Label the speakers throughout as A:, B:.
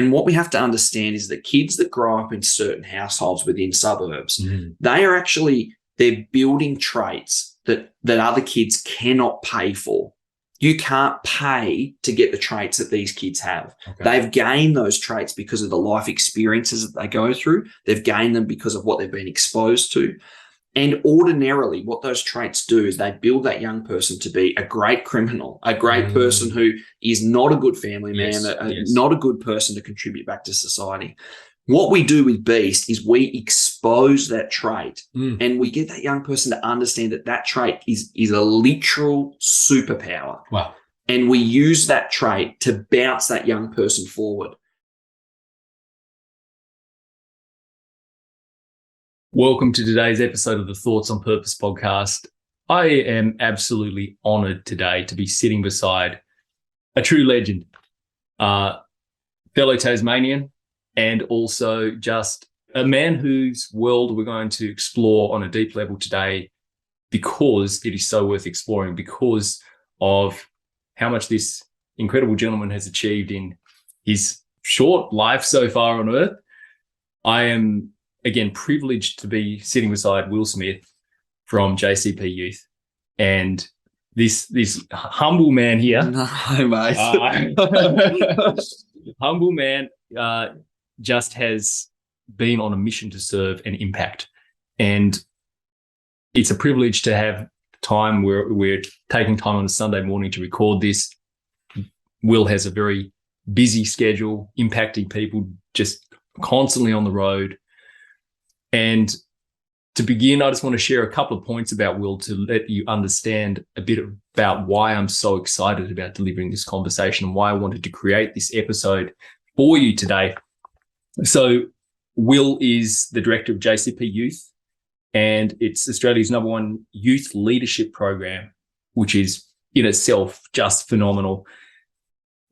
A: And what we have to understand is that kids that grow up in certain households within suburbs, they're building traits that other kids cannot pay for. You can't pay to get the traits that these kids have. Okay. They've gained those traits because of the life experiences that they go through. They've gained them because of what they've been exposed to. And ordinarily, what those traits do is they build that young person to be a great criminal, a great person who is not a good family man, not a good person to contribute back to society. What we do with Beast is we expose that trait and we get that young person to understand that trait is a literal superpower.
B: Wow.
A: And we use that trait to bounce that young person forward.
B: Welcome to today's episode of the Thoughts on Purpose podcast. I am absolutely honoured today to be sitting beside a true legend, fellow Tasmanian, and also just a man whose world we're going to explore on a deep level today because it is so worth exploring, because of how much this incredible gentleman has achieved in his short life so far on earth. I am, again, privileged to be sitting beside Will Smith from JCP Youth. And this humble man here.
A: No, mate.
B: Humble man just has been on a mission to serve and impact. And it's a privilege to have time where we're taking time on a Sunday morning to record this. Will has a very busy schedule, impacting people, just constantly on the road. And to begin, I just want to share a couple of points about Will to let you understand a bit about why I'm so excited about delivering this conversation and why I wanted to create this episode for you today. So Will is the director of JCP Youth, and it's Australia's #1 youth leadership program, which is in itself just phenomenal.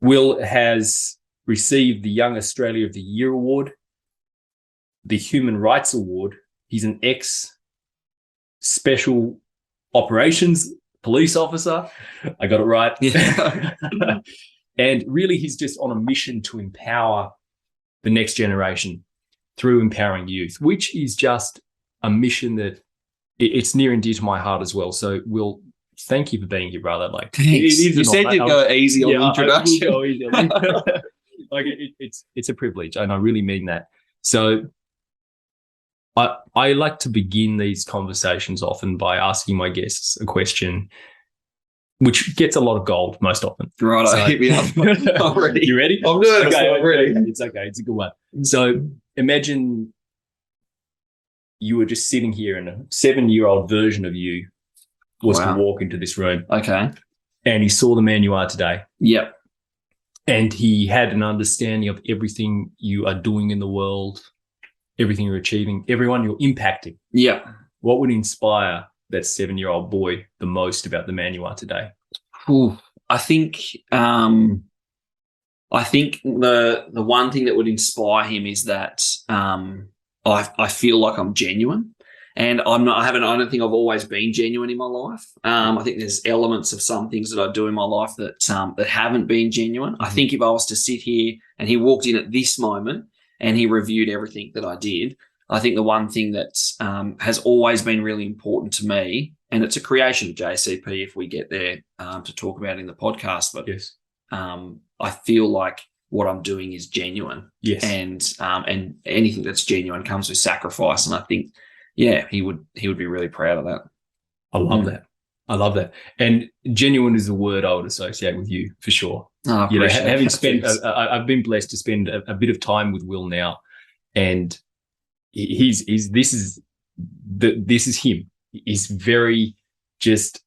B: Will has received the Young Australia of the Year award, the Human Rights Award. He's an ex-special operations police officer. I got it right. Yeah. And really, he's just on a mission to empower the next generation through empowering youth, which is just a mission that it's near and dear to my heart as well. So, Will, thank you for being here, brother. Like,
A: you said you'd go easy on the introduction.
B: I will go easy. Like, it's a privilege, and I really mean that. So, I like to begin these conversations often by asking my guests a question, which gets a lot of gold most often.
A: Right, so, hit me up. I'm ready.
B: You ready?
A: I'm nervous.
B: Okay,
A: I'm ready.
B: It's okay. It's a good one. So imagine you were just sitting here and a 7-year-old version of you was to walk into this room.
A: Okay.
B: And he saw the man you are today.
A: Yep.
B: And he had an understanding of everything you are doing in the world, everything you're achieving, everyone you're impacting.
A: Yeah.
B: What would inspire that 7-year-old boy the most about the man you are today?
A: I think the one thing that would inspire him is that I feel like I'm genuine, and I don't think I've always been genuine in my life. I think there's elements of some things that I do in my life that haven't been genuine. I think if I was to sit here and he walked in at this moment and he reviewed everything that I did, I think the one thing that has always been really important to me, and it's a creation of JCP if we get there to talk about it in the podcast, but yes. I feel like what I'm doing is genuine.
B: Yes.
A: And anything that's genuine comes with sacrifice. And I think, yeah, he would be really proud of that.
B: I love that. I love that. And genuine is a word I would associate with you for sure.
A: Oh,
B: you know, having spent, I've been blessed to spend a bit of time with Will now, and this is him. He's very just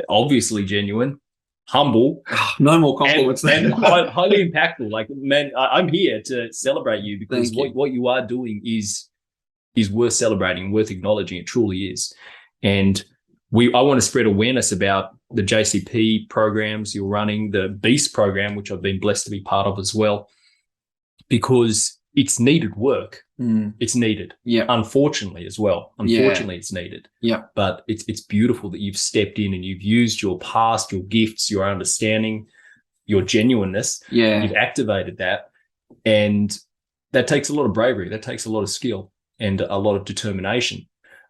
B: obviously genuine, humble.
A: No more compliments.
B: And highly impactful. Like, man, I'm here to celebrate you because what you are doing is worth celebrating, worth acknowledging. It truly is. And I want to spread awareness about the JCP programs you're running, the Beast program, which I've been blessed to be part of as well, because it's needed work. It's needed.
A: Yeah.
B: Unfortunately as well. Unfortunately, it's needed.
A: Yeah.
B: But it's beautiful that you've stepped in and you've used your past, your gifts, your understanding, your genuineness.
A: Yeah.
B: You've activated that And that takes a lot of bravery. That takes a lot of skill and a lot of determination,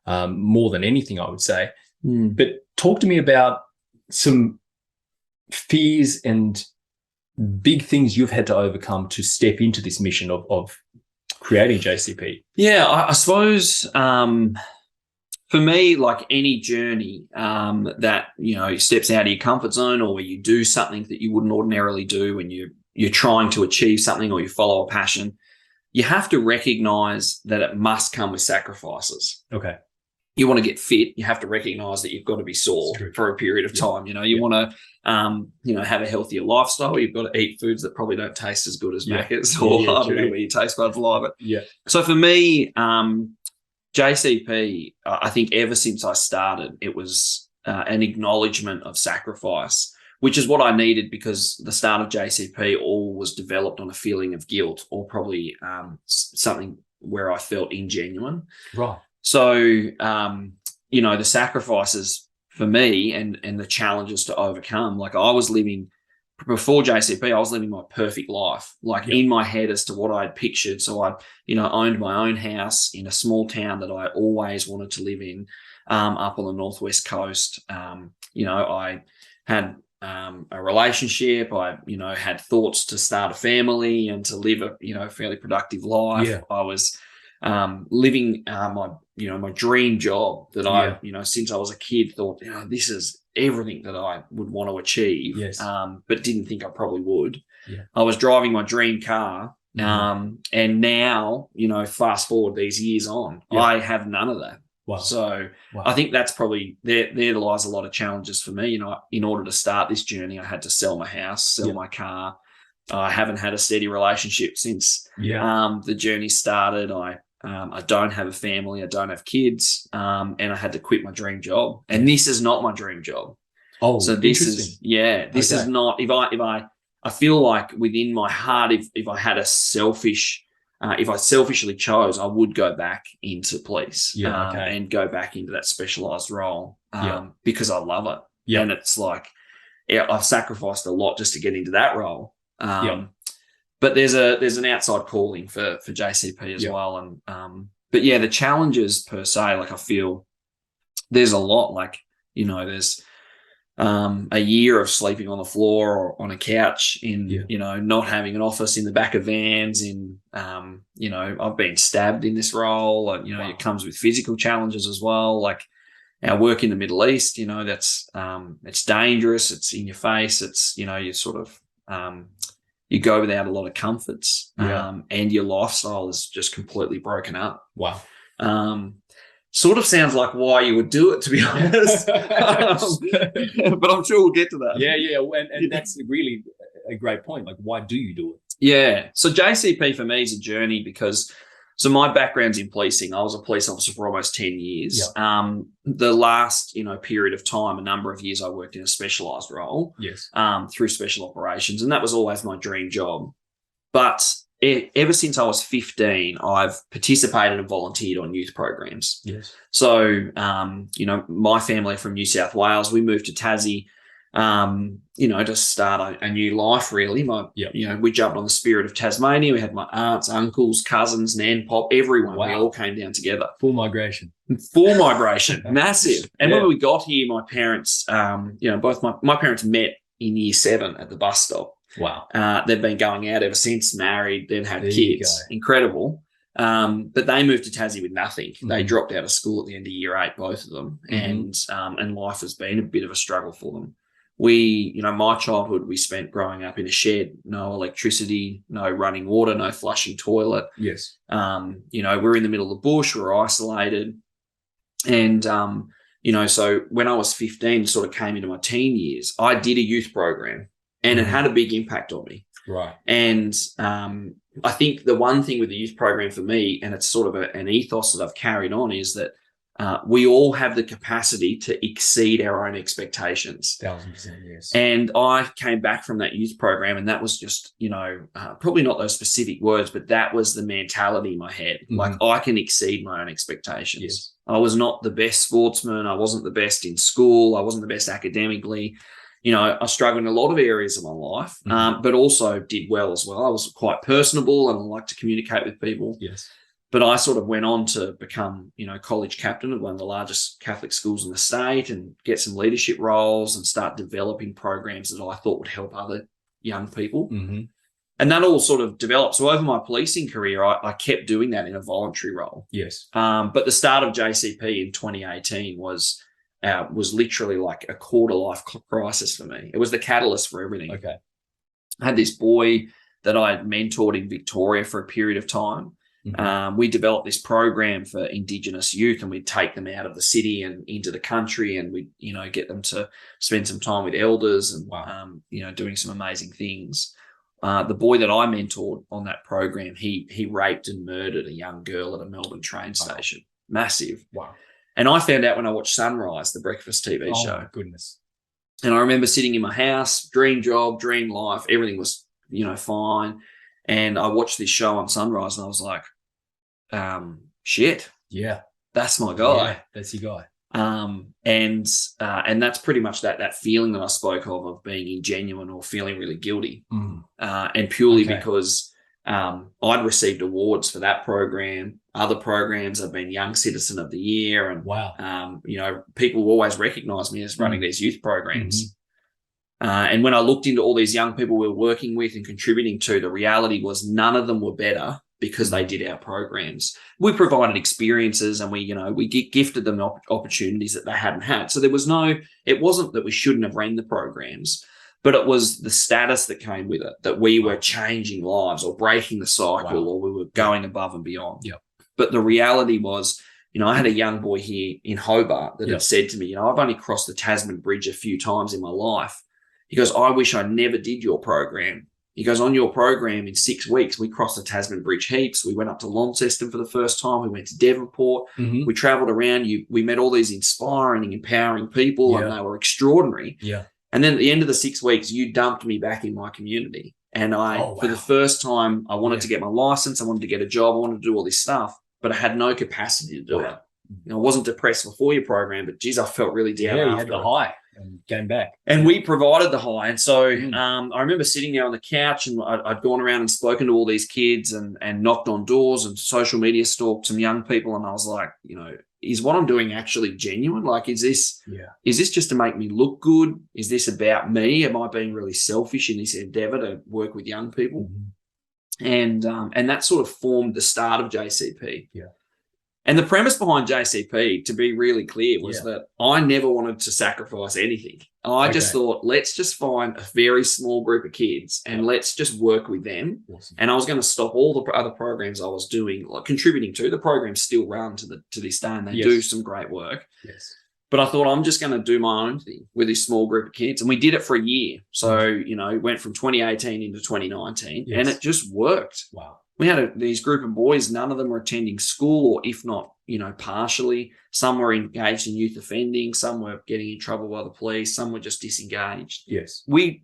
B: more than anything, I would say. But talk to me about some fears and big things you've had to overcome to step into this mission of creating JCP.
A: Yeah, I suppose for me, like any journey that, steps out of your comfort zone, or where you do something that you wouldn't ordinarily do when you're trying to achieve something, or you follow a passion, you have to recognize that it must come with sacrifices.
B: Okay.
A: You want to get fit, you have to recognize that you've got to be sore for a period of time. You want to, have a healthier lifestyle. You've got to eat foods that probably don't taste as good as Macca's or I don't know where your taste buds lie. But so for me, JCP, I think ever since I started, it was an acknowledgement of sacrifice, which is what I needed, because the start of JCP all was developed on a feeling of guilt, or probably something where I felt ingenuine.
B: Right.
A: So, the sacrifices for me and the challenges to overcome, like I was living, before JCP, I was living my perfect life, in my head as to what I had pictured. So I, owned my own house in a small town that I always wanted to live in, up on the northwest coast. I had a relationship. I, had thoughts to start a family and to live a, fairly productive life.
B: Yeah.
A: I was living my dream job that I, since I was a kid, thought, this is everything that I would want to achieve, but didn't think I probably would.
B: Yeah.
A: I was driving my dream car, and now, fast forward these years on, I have none of that.
B: Wow.
A: So I think that's probably, there lies a lot of challenges for me. In order to start this journey, I had to sell my house, sell my car. I haven't had a steady relationship since the journey started. I don't have a family. I don't have kids. And I had to quit my dream job. And this is not my dream job.
B: Oh,
A: so this is, this is not, I feel like within my heart, if I had a if I selfishly chose, I would go back into police and go back into that specialized role because I love it. Yeah. And it's like, I've sacrificed a lot just to get into that role. But there's an outside calling for JCP as well. And but the challenges per se, like I feel there's a lot, there's a year of sleeping on the floor or on a couch in, not having an office, in the back of vans, I've been stabbed in this role. It comes with physical challenges as well. Like our work in the Middle East, that's it's dangerous. It's in your face. It's, you sort of, you go without a lot of comforts, and your lifestyle is just completely broken up.
B: Wow.
A: Sort of sounds like why you would do it, to be honest. But I'm sure we'll get to that.
B: Yeah. And that's really a great point. Like, why do you do it?
A: Yeah. So JCP for me is a journey because, so my background's in policing. I was a police officer for almost 10 years. Yeah. The last, period of time, a number of years, I worked in a specialised role.
B: Yes.
A: Through special operations, and that was always my dream job. But ever since I was 15, I've participated and volunteered on youth programs.
B: Yes.
A: So, my family from New South Wales, we moved to Tassie, to start a new life, really. We jumped on the Spirit of Tasmania. We had my aunts, uncles, cousins, nan, pop, everyone. Wow. We all came down together.
B: Full migration.
A: Massive. And when we got here, my parents, both my parents met in year 7 at the bus stop.
B: Wow.
A: They've been going out ever since, married, then had kids. Incredible. But they moved to Tassie with nothing. Mm-hmm. They dropped out of school at the end of year 8, both of them. Mm-hmm. And life has been a bit of a struggle for them. My childhood, we spent growing up in a shed, no electricity, no running water, no flushing toilet.
B: Yes.
A: We're in the middle of the bush, we're isolated. And, so when I was 15, sort of came into my teen years, I did a youth program. And it had a big impact on me.
B: Right.
A: And I think the one thing with the youth program for me, and it's sort of an ethos that I've carried on, is that we all have the capacity to exceed our own expectations.
B: 1,000%, yes.
A: And I came back from that youth program, and that was just, probably not those specific words, but that was the mentality in my head. Mm-hmm. Like, I can exceed my own expectations.
B: Yes.
A: I was not the best sportsman. I wasn't the best in school. I wasn't the best academically. I struggled in a lot of areas of my life, but also did well as well. I was quite personable and I like to communicate with people.
B: Yes.
A: But I sort of went on to become, college captain of one of the largest Catholic schools in the state and get some leadership roles and start developing programs that I thought would help other young people.
B: Mm-hmm.
A: And that all sort of developed. So over my policing career, I kept doing that in a voluntary role.
B: Yes.
A: But the start of JCP in 2018 was literally like a quarter life crisis for me. It was the catalyst for everything.
B: Okay.
A: I had this boy that I had mentored in Victoria for a period of time. Mm-hmm. We developed this program for Indigenous youth, and we'd take them out of the city and into the country, and we'd, get them to spend some time with elders and, doing some amazing things. The boy that I mentored on that program, he raped and murdered a young girl at a Melbourne train station. Massive.
B: Wow.
A: And I found out when I watched Sunrise, the breakfast TV show.
B: Oh, my goodness.
A: And I remember sitting in my house, dream job, dream life, everything was, fine. And I watched this show on Sunrise and I was like, shit.
B: Yeah.
A: That's my guy.
B: Yeah, that's your guy.
A: And that's pretty much that feeling that I spoke of being ingenuine or feeling really guilty. And purely because I'd received awards for that program, other programs. I've been Young Citizen of the Year, and
B: wow,
A: people always recognise me as running these youth programs. And when I looked into all these young people we were working with and contributing to, the reality was none of them were better because they did our programs. We provided experiences and we gifted them opportunities that they hadn't had. So it wasn't that we shouldn't have ran the programs, but it was the status that came with it, that we were changing lives or breaking the cycle or we were going above and beyond.
B: Yep.
A: But the reality was, I had a young boy here in Hobart that had said to me, I've only crossed the Tasman Bridge a few times in my life. He goes, I wish I never did your program. He goes, on your program in 6 weeks, we crossed the Tasman Bridge heaps. We went up to Launceston for the first time. We went to Devonport. We travelled around. We met all these inspiring, empowering people, and they were extraordinary.
B: Yeah.
A: And then at the end of the 6 weeks, you dumped me back in my community. And for the first time, I wanted to get my license. I wanted to get a job. I wanted to do all this stuff, but I had no capacity to do it. I wasn't depressed before your program, but geez, I felt really down.
B: Yeah, you had the high and came back.
A: And we provided the high. And so I remember sitting there on the couch and I'd gone around and spoken to all these kids and knocked on doors and social media stalked some young people. And I was like, is what I'm doing actually genuine? Like, is this just to make me look good? Is this about me? Am I being really selfish in this endeavor to work with young people? And that sort of formed the start of JCP.
B: Yeah.
A: And the premise behind JCP, to be really clear, was that I never wanted to sacrifice anything. I just thought, let's just find a very small group of kids and let's just work with them.
B: Awesome.
A: And I was going to stop all the other programs I was doing, like contributing to. The programs still run to this day and they do some great work.
B: Yes.
A: But I thought I'm just going to do my own thing with this small group of kids. And we did it for a year. So, went from 2018 into 2019 and it just worked.
B: Wow.
A: We had these group of boys, none of them were attending school, or if not, partially. Some were engaged in youth offending, some were getting in trouble by the police, some were just disengaged.
B: Yes.
A: We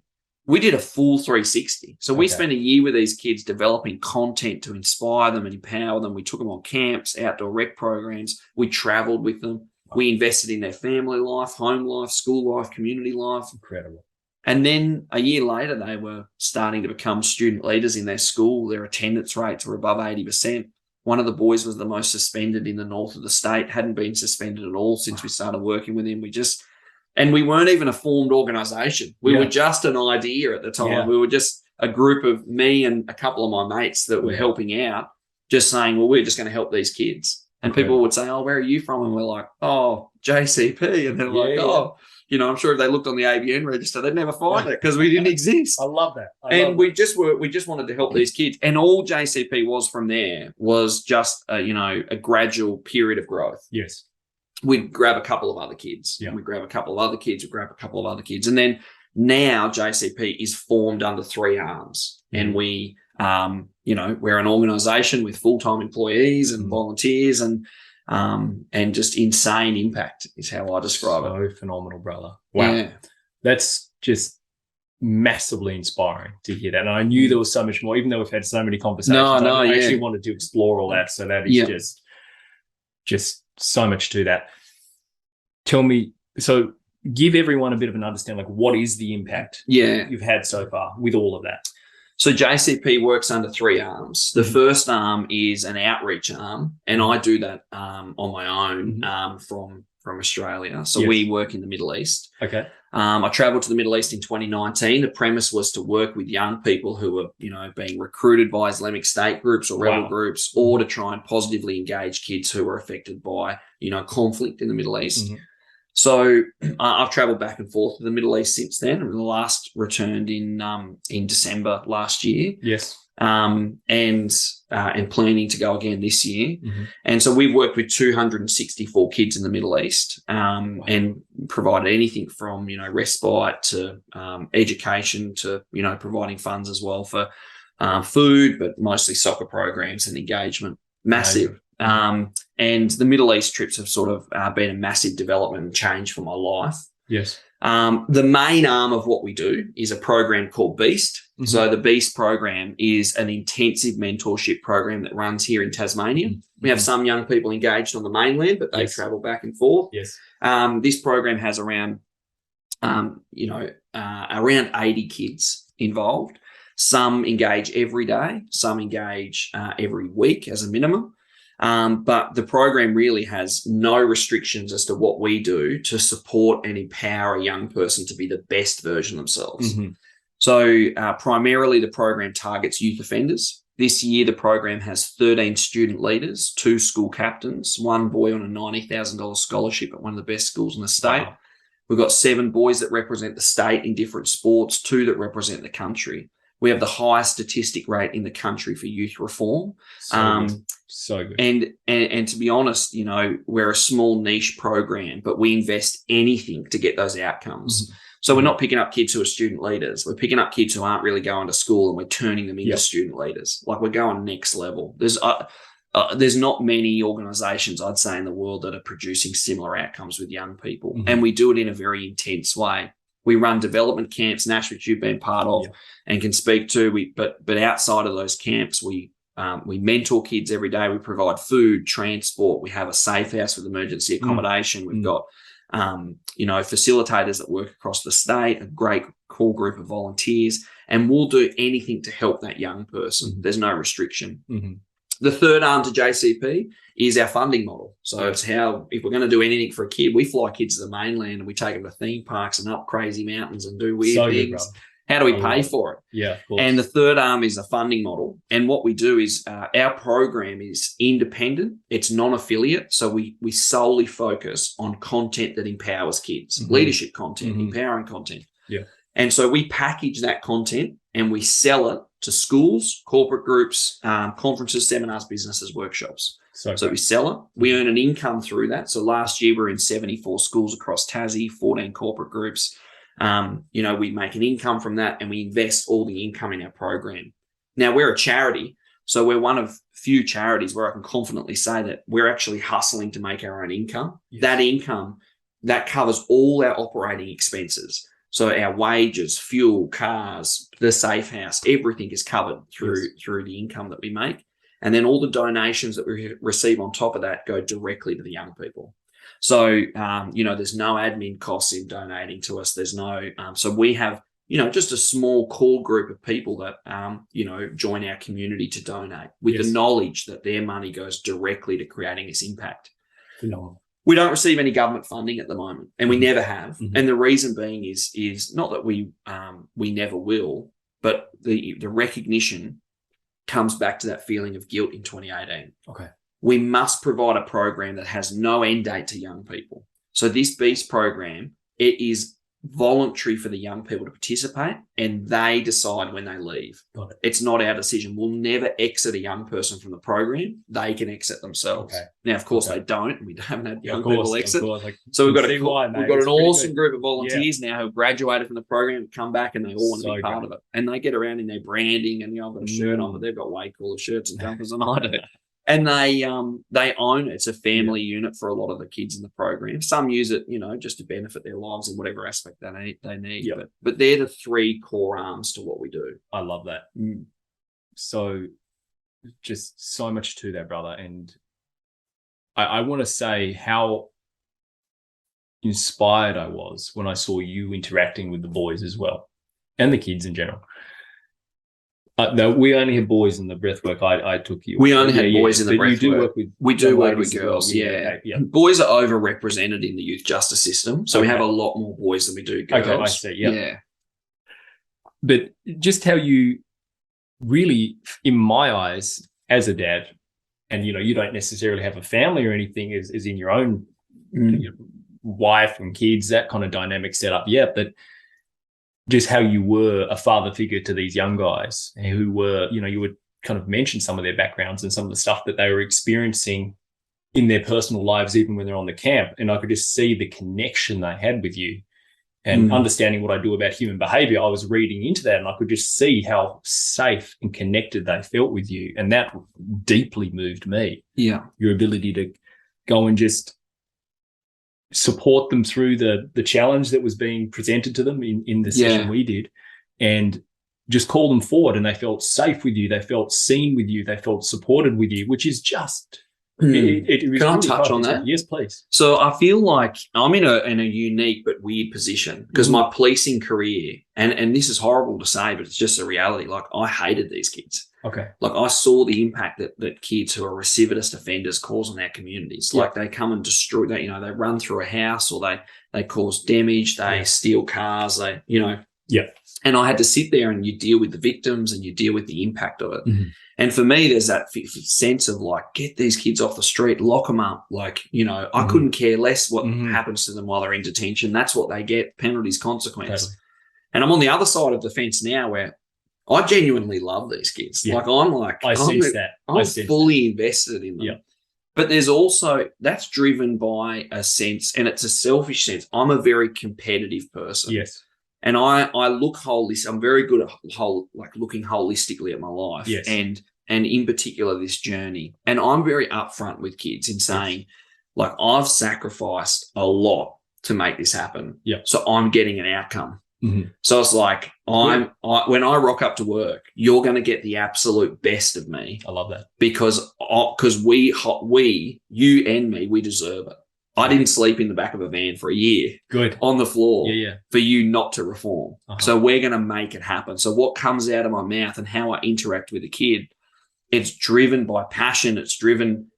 A: did a full 360. So we spent a year with these kids developing content to inspire them and empower them. We took them on camps, outdoor rec programs. We traveled with them. We invested in their family life, home life, school life, community life.
B: Incredible.
A: And then a year later, they were starting to become student leaders in their school. Their attendance rates were above 80%. One of the boys was the most suspended in the north of the state, hadn't been suspended at all since we started working with him. And we weren't even a formed organisation. We were just an idea at the time. Yeah. We were just a group of me and a couple of my mates that were helping out, just saying, well, we're just going to help these kids. And people would say, oh, where are you from? And we're like, oh, JCP. And they're like, oh, I'm sure if they looked on the ABN register, they'd never find it because we didn't exist.
B: I love that.
A: We just wanted to help these kids. And all JCP was from there was just, a gradual period of growth.
B: Yes.
A: We'd grab a couple of other kids. Yeah. We'd grab a couple of other kids. We'd grab a couple of other kids. And then now JCP is formed under 3 arms. And we, we're an organisation with full-time employees and volunteers and just insane impact is how I describe it.
B: So phenomenal, brother. Wow. Yeah. That's just massively inspiring to hear that. And I knew there was so much more, even though we've had so many conversations. I actually wanted to explore all that. So that is just so much to that. Tell me, so give everyone a bit of an understanding, like what is the impact you've had so far with all of that?
A: So JCP works under 3 arms. The first arm is an outreach arm, and I do that on my own from Australia. So we work in the Middle East.
B: Okay.
A: I traveled to the Middle East in 2019. The premise was to work with young people who are, being recruited by Islamic State groups or rebel groups, or to try and positively engage kids who are affected by, conflict in the Middle East. So I've traveled back and forth to the Middle East since then. The last returned in December last year.
B: Yes.
A: And planning to go again this year. And so we've worked with 264 kids in the Middle East, and provided anything from, respite to education to, providing funds as well for food, but mostly soccer programs and engagement. Massive. And the Middle East trips have sort of been a massive development and change for my life.
B: Yes.
A: The main arm of what we do is a program called Beast. So the Beast program is an intensive mentorship program that runs here in Tasmania. We have some young people engaged on the mainland, but they travel back and forth.
B: Yes.
A: This program has around 80 kids involved. Some engage every day, some engage every week as a minimum. But the program really has no restrictions as to what we do to support and empower a young person to be the best version of themselves. So primarily the program targets youth offenders. This year, the program has 13 student leaders, 2 school captains, 1 boy on a $90,000 scholarship at one of the best schools in the state.
B: Wow.
A: We've got 7 boys that represent the state in different sports, 2 that represent the country. We have the highest statistic rate in the country for youth reform.
B: So good.
A: And to be honest, we're a small niche program, but we invest anything to get those outcomes. So we're not picking up kids who are student leaders. We're picking up kids who aren't really going to school, and we're turning them into student leaders. Like, we're going next level. There's not many organizations, I'd say, in the world that are producing similar outcomes with young people. And we do it in a very intense way. We run development camps, Nash, which you've been part of and can speak to. But outside of those camps, we mentor kids every day. We provide food, transport. We have a safe house with emergency accommodation. We've got, facilitators that work across the state, a great core group of volunteers, and we'll do anything to help that young person. There's no restriction. The third arm to JCP is our funding model. So it's how, if we're going to do anything for a kid, we fly kids to the mainland and we take them to theme parks and up crazy mountains and do weird things. How do we pay for it?
B: Yeah, of course.
A: And the third arm is a funding model. And what we do is our program is independent. It's non-affiliate. So we solely focus on content that empowers kids, leadership content, empowering content.
B: Yeah.
A: And so we package that content and we sell it to schools, corporate groups, conferences, seminars, businesses, workshops. So we sell it. We earn an income through that. So last year we were in 74 schools across Tassie, 14 corporate groups. We make an income from that and we invest all the income in our program. Now, we're a charity, so we're one of few charities where I can confidently say that we're actually hustling to make our own income. Yes. That income, that covers all our operating expenses. So our wages, fuel, cars, the safe house, everything is covered through the income that we make. And then all the donations that we receive on top of that go directly to the young people. So, there's no admin costs in donating to us. There's no, so we have, just a small core group of people that, join our community to donate with the knowledge that their money goes directly to creating this impact.
B: Phenomenal.
A: We don't receive any government funding at the moment, and we never have. And the reason being is not that we never will, but the recognition comes back to that feeling of guilt in 2018.
B: Okay.
A: We must provide a program that has no end date to young people. So this Beast program, it is voluntary for the young people to participate, and they decide when they leave.
B: Got it.
A: It's not our decision. We'll never exit a young person from the program. They can exit themselves. Okay. Now, of course, they don't, and we haven't had young people exit. So we've got an awesome group of volunteers now who have graduated from the program, come back, and they all want to be part of it. And they get around in their branding, and I've got a shirt on, but they've got way cooler shirts and jumpers than I do. And they own it. It's a family unit for a lot of the kids in the program. Some use it, just to benefit their lives in whatever aspect they need. Yep. But they're the 3 core arms to what we do.
B: I love that. So just so much to that, brother. And I want to say how inspired I was when I saw you interacting with the boys as well, and the kids in general. No, we only had boys in the breathwork. I took you.
A: We only had boys in the breathwork.
B: You do work with
A: we do work with
B: well.
A: girls. Yeah. Boys are overrepresented in the youth justice system, so we have a lot more boys than we do girls.
B: Okay, I see. Yeah. But just how you really, in my eyes, as a dad, and you don't necessarily have a family or anything, as in your own wife and kids, that kind of dynamic set up. Yeah, but just how you were a father figure to these young guys who were, you would kind of mention some of their backgrounds and some of the stuff that they were experiencing in their personal lives, even when they're on the camp. And I could just see the connection they had with you. And understanding what I do about human behavior, I was reading into that, and I could just see how safe and connected they felt with you. And that deeply moved me. Yeah. Your ability to go and just support them through the challenge that was being presented to them in the session we did, and just call them forward, and they felt safe with you. They felt seen with you. They felt supported with you, which is just... Can I touch on that? Yes, please.
A: So I feel like I'm in a unique but weird position because my policing career, and this is horrible to say, but it's just a reality. Like, I hated these kids.
B: Okay.
A: Like, I saw the impact that kids who are recidivist offenders cause on our communities. Like, they come and destroy that, they run through a house, or they cause damage, they steal cars, and I had to sit there, and you deal with the victims and you deal with the impact of it. And for me, there's that sense of like, get these kids off the street, lock them up. Like, I couldn't care less what happens to them while they're in detention. That's what they get, penalties, consequence. Totally. And I'm on the other side of the fence now, where I genuinely love these kids. Yeah. I'm fully invested in them. Yeah. But there's also, that's driven by a sense, and it's a selfish sense. I'm a very competitive person.
B: Yes.
A: And I look holistic. I'm very good at looking holistically at my life.
B: Yes.
A: And in particular this journey. And I'm very upfront with kids in saying, like, I've sacrificed a lot to make this happen.
B: Yeah.
A: So I'm getting an outcome. So it's like, when I rock up to work, you're going to get the absolute best of me.
B: I love that.
A: Because we, you and me, we deserve it. I didn't sleep in the back of a van for a year.
B: Good.
A: On the floor. For you not to reform. So we're going to make it happen. So what comes out of my mouth and how I interact with a kid, it's driven by passion. It's driven,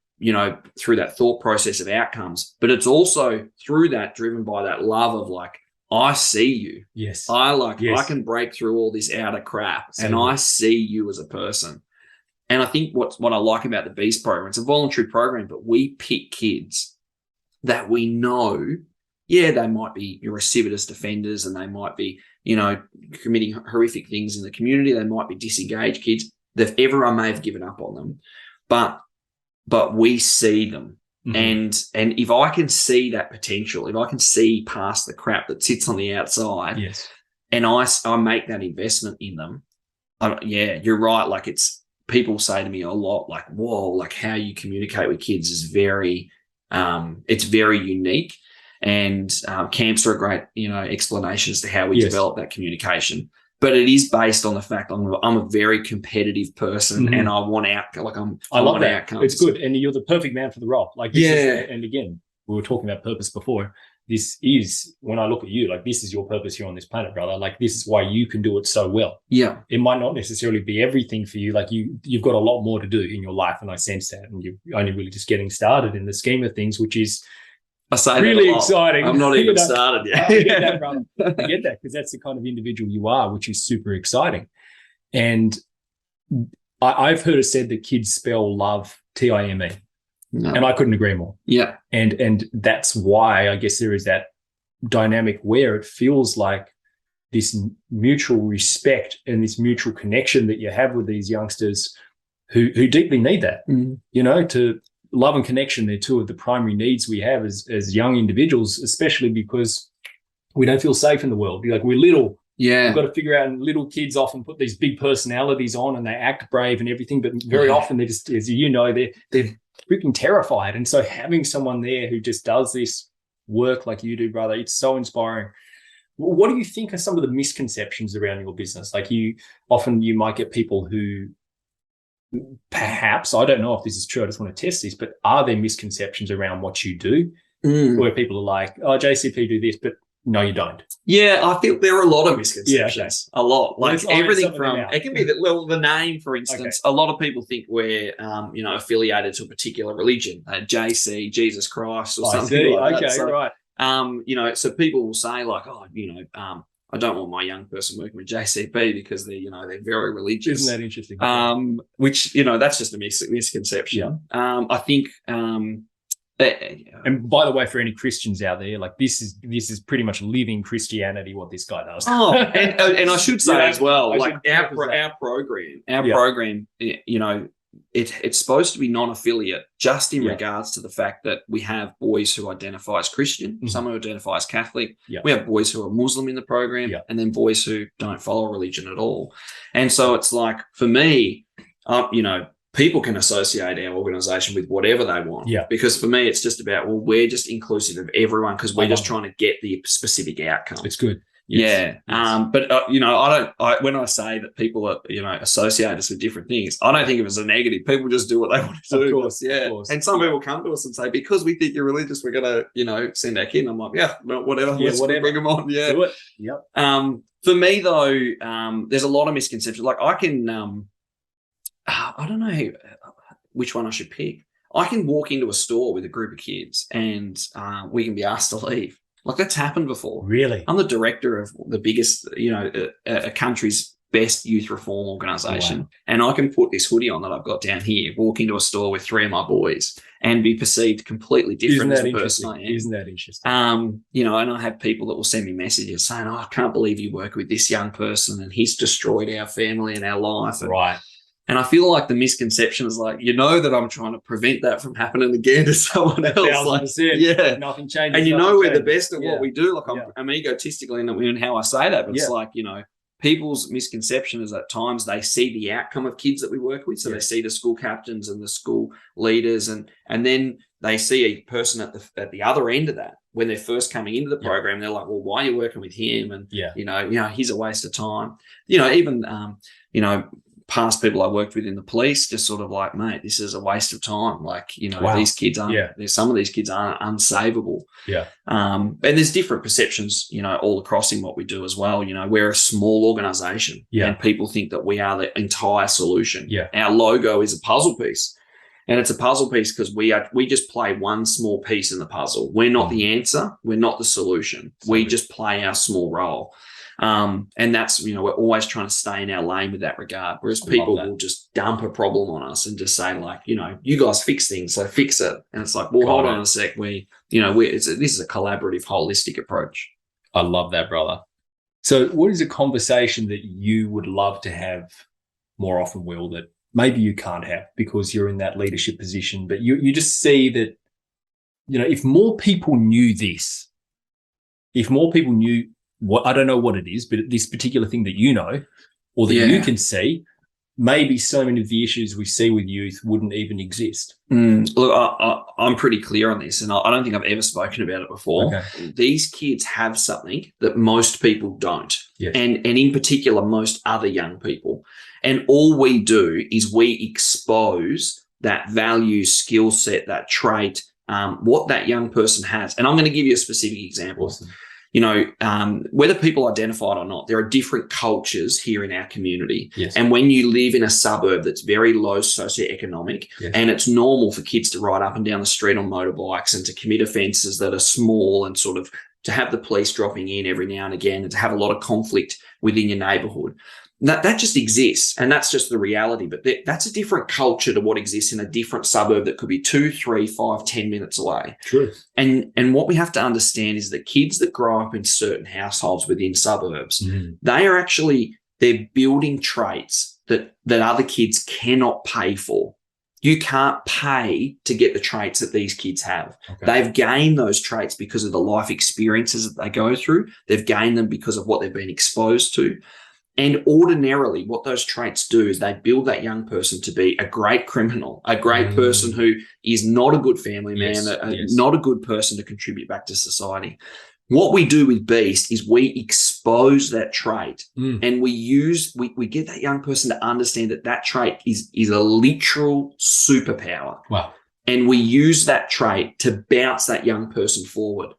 A: through that thought process of outcomes. But it's also through that driven by that love of like, I see you.
B: Yes.
A: I can break through all this outer crap, and I see you as a person. And I think what I like about the Beast program, it's a voluntary program, but we pick kids that we know, they might be recidivist offenders, and they might be, committing horrific things in the community. They might be disengaged kids. Everyone may have given up on them, but we see them. And if I can see that potential, if I can see past the crap that sits on the outside, and I make that investment in them, you're right. Like, people say to me a lot, like, whoa, like how you communicate with kids is very, it's very unique. And camps are a great, explanation as to how we develop that communication. But it is based on the fact I'm a very competitive person, and I want
B: I love that. Outcomes. It's good, and you're the perfect man for the role. Like, and again, we were talking about purpose before. This is, when I look at you, like, this is your purpose here on this planet, brother. Like, this is why you can do it so well.
A: Yeah,
B: it might not necessarily be everything for you. Like, you've got a lot more to do in your life, and I sense that, and you're only really just getting started in the scheme of things, which is.
A: I say
B: really exciting.
A: I'm not even started yet.
B: I get that, brother. I get that, because that's the kind of individual you are, which is super exciting. And I've heard it said that kids spell love Time. No. And I couldn't agree more.
A: Yeah.
B: And that's why I guess there is that dynamic where it feels like this mutual respect and this mutual connection that you have with these youngsters who deeply need that, to love and connection. They're two of the primary needs we have as young individuals, especially because we don't feel safe in the world. Like, we're little.
A: Yeah.
B: We've got to figure out, and little kids often put these big personalities on and they act brave and everything, but very often they're just, as they're freaking terrified. And so having someone there who just does this work like you do, brother, it's so inspiring. What do you think are some of the misconceptions around your business? Like, you might get people who, perhaps, I don't know if this is true, I just want to test this, but are there misconceptions around what you do where people are like, oh, JCP do this, but no, you don't.
A: Yeah, I feel there are a lot of misconceptions.
B: Yeah, okay.
A: A lot. Like everything from,
B: it
A: can be that, well, the name, for instance, a lot of people think we're, affiliated to a particular religion, JC, Jesus Christ, or something like that. So,
B: right.
A: So people will say like, oh, I don't want my young person working with JCP because they're very religious.
B: Isn't that interesting?
A: Which, that's just a misconception. Yeah. I think,
B: and by the way, for any Christians out there, like this is pretty much living Christianity, what this guy does.
A: Oh, and I should say as well, like our program, it's supposed to be non-affiliate, just in regards to the fact that we have boys who identify as Christian, some who identify as Catholic. We have boys who are Muslim in the program, and then boys who don't follow religion at all. And so it's like, for me, people can associate our organisation with whatever they want. Yeah. Because for me, it's just about, well, we're just inclusive of everyone because we're just trying to get the specific outcome.
B: It's good.
A: Yes. Yeah. Yes. But when I say that people are, associate us with different things, I don't think of it as a negative. People just do what they want to do.
B: Of course. Yeah. Of course.
A: And some people come to us and say, because we think you're religious, we're going to, send our kid. And I'm like, yeah, whatever.
B: Yeah,
A: whatever. Bring them on. Yeah.
B: Do it. Yep.
A: For me though, there's a lot of misconceptions. Like I can, I don't know which one I should pick. I can walk into a store with a group of kids and we can be asked to leave. Like that's happened before.
B: Really?
A: I'm the director of the biggest, a country's best youth reform organisation. Wow. And I can put this hoodie on that I've got down here, walk into a store with 3 of my boys and be perceived completely different as the person I am.
B: Isn't that interesting?
A: And I have people that will send me messages saying, oh, I can't believe you work with this young person and he's destroyed our family and our life.
B: Right.
A: And I feel like the misconception is like, that I'm trying to prevent that from happening again to someone else.
B: 1,000%.
A: Yeah.
B: Nothing changes.
A: And we're the best at what we do. Like I'm egotistical in how I say that, but it's like, people's misconception is at times they see the outcome of kids that we work with. So they see the school captains and the school leaders and then they see a person at the other end of that when they're first coming into the program. They're like, well, why are you working with him? And, he's a waste of time. Even, past people I worked with in the police, just sort of like, mate, this is a waste of time. Like, these kids aren't, some of these kids aren't unsavable.
B: Yeah.
A: And there's different perceptions, all across in what we do as well. We're a small organization and people think that we are the entire solution.
B: Yeah.
A: Our logo is a puzzle piece and it's a puzzle piece because we just play one small piece in the puzzle. We're not the answer. We're not the solution. We just play our small role. And that's, we're always trying to stay in our lane with that regard. Whereas people will just dump a problem on us and just say like, you guys fix things, so fix it. And it's like, well, hold on a sec. This is a collaborative, holistic approach.
B: I love that, brother. So what is a conversation that you would love to have more often, Will, that maybe you can't have because you're in that leadership position, but you just see that, if more people knew this, if more people knew what, I don't know what it is, but this particular thing that or that you can see, maybe so many of the issues we see with youth wouldn't even exist.
A: Look, I'm pretty clear on this, and I don't think I've ever spoken about it before.
B: Okay.
A: These kids have something that most people don't,
B: yes.
A: and in particular, most other young people. And all we do is we expose that value, skill set, that trait, what that young person has. And I'm going to give you a specific example.
B: Awesome.
A: Whether people identify it or not, there are different cultures here in our community.
B: Yes.
A: And when you live in a suburb that's very low socioeconomic, and it's normal for kids to ride up and down the street on motorbikes and to commit offences that are small and sort of to have the police dropping in every now and again and to have a lot of conflict within your neighbourhood. That just exists, and that's just the reality. But that's a different culture to what exists in a different suburb that could be 2, 3, 5, 10 minutes away.
B: True.
A: And what we have to understand is that kids that grow up in certain households within suburbs, they're building traits that other kids cannot pay for. You can't pay to get the traits that these kids have. Okay. They've gained those traits because of the life experiences that they go through. They've gained them because of what they've been exposed to. And ordinarily, what those traits do is they build that young person to be a great criminal, a great person who is not a good family man, not a good person to contribute back to society. What we do with Beast is we expose that trait and we get that young person to understand that trait is a literal superpower.
B: Wow.
A: And we use that trait to bounce that young person forward.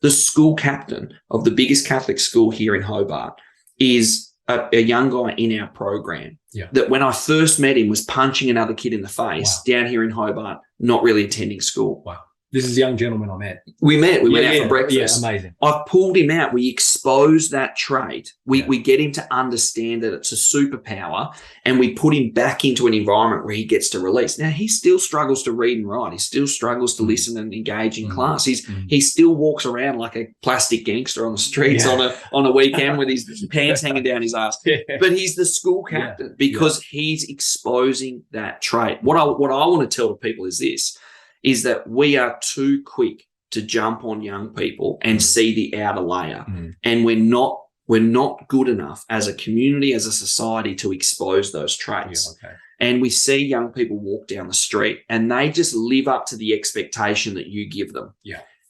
A: The school captain of the biggest Catholic school here in Hobart is a young guy in our program that when I first met him was punching another kid in the face down here in Hobart, not really attending school.
B: Wow. This is a young gentleman I met.
A: We went out for breakfast.
B: Yeah, amazing.
A: I've pulled him out. We expose that trait. We get him to understand that it's a superpower, and we put him back into an environment where he gets to release. Now, he still struggles to read and write. He still struggles to listen and engage in class. He still walks around like a plastic gangster on the streets on a weekend with his pants hanging down his ass. But he's the school captain because he's exposing that trait. What I want to tell to people is this, is that we are too quick to jump on young people and see the outer layer. And we're not good enough as a community, as a society, to expose those traits. And we see young people walk down the street and they just live up to the expectation that you give them.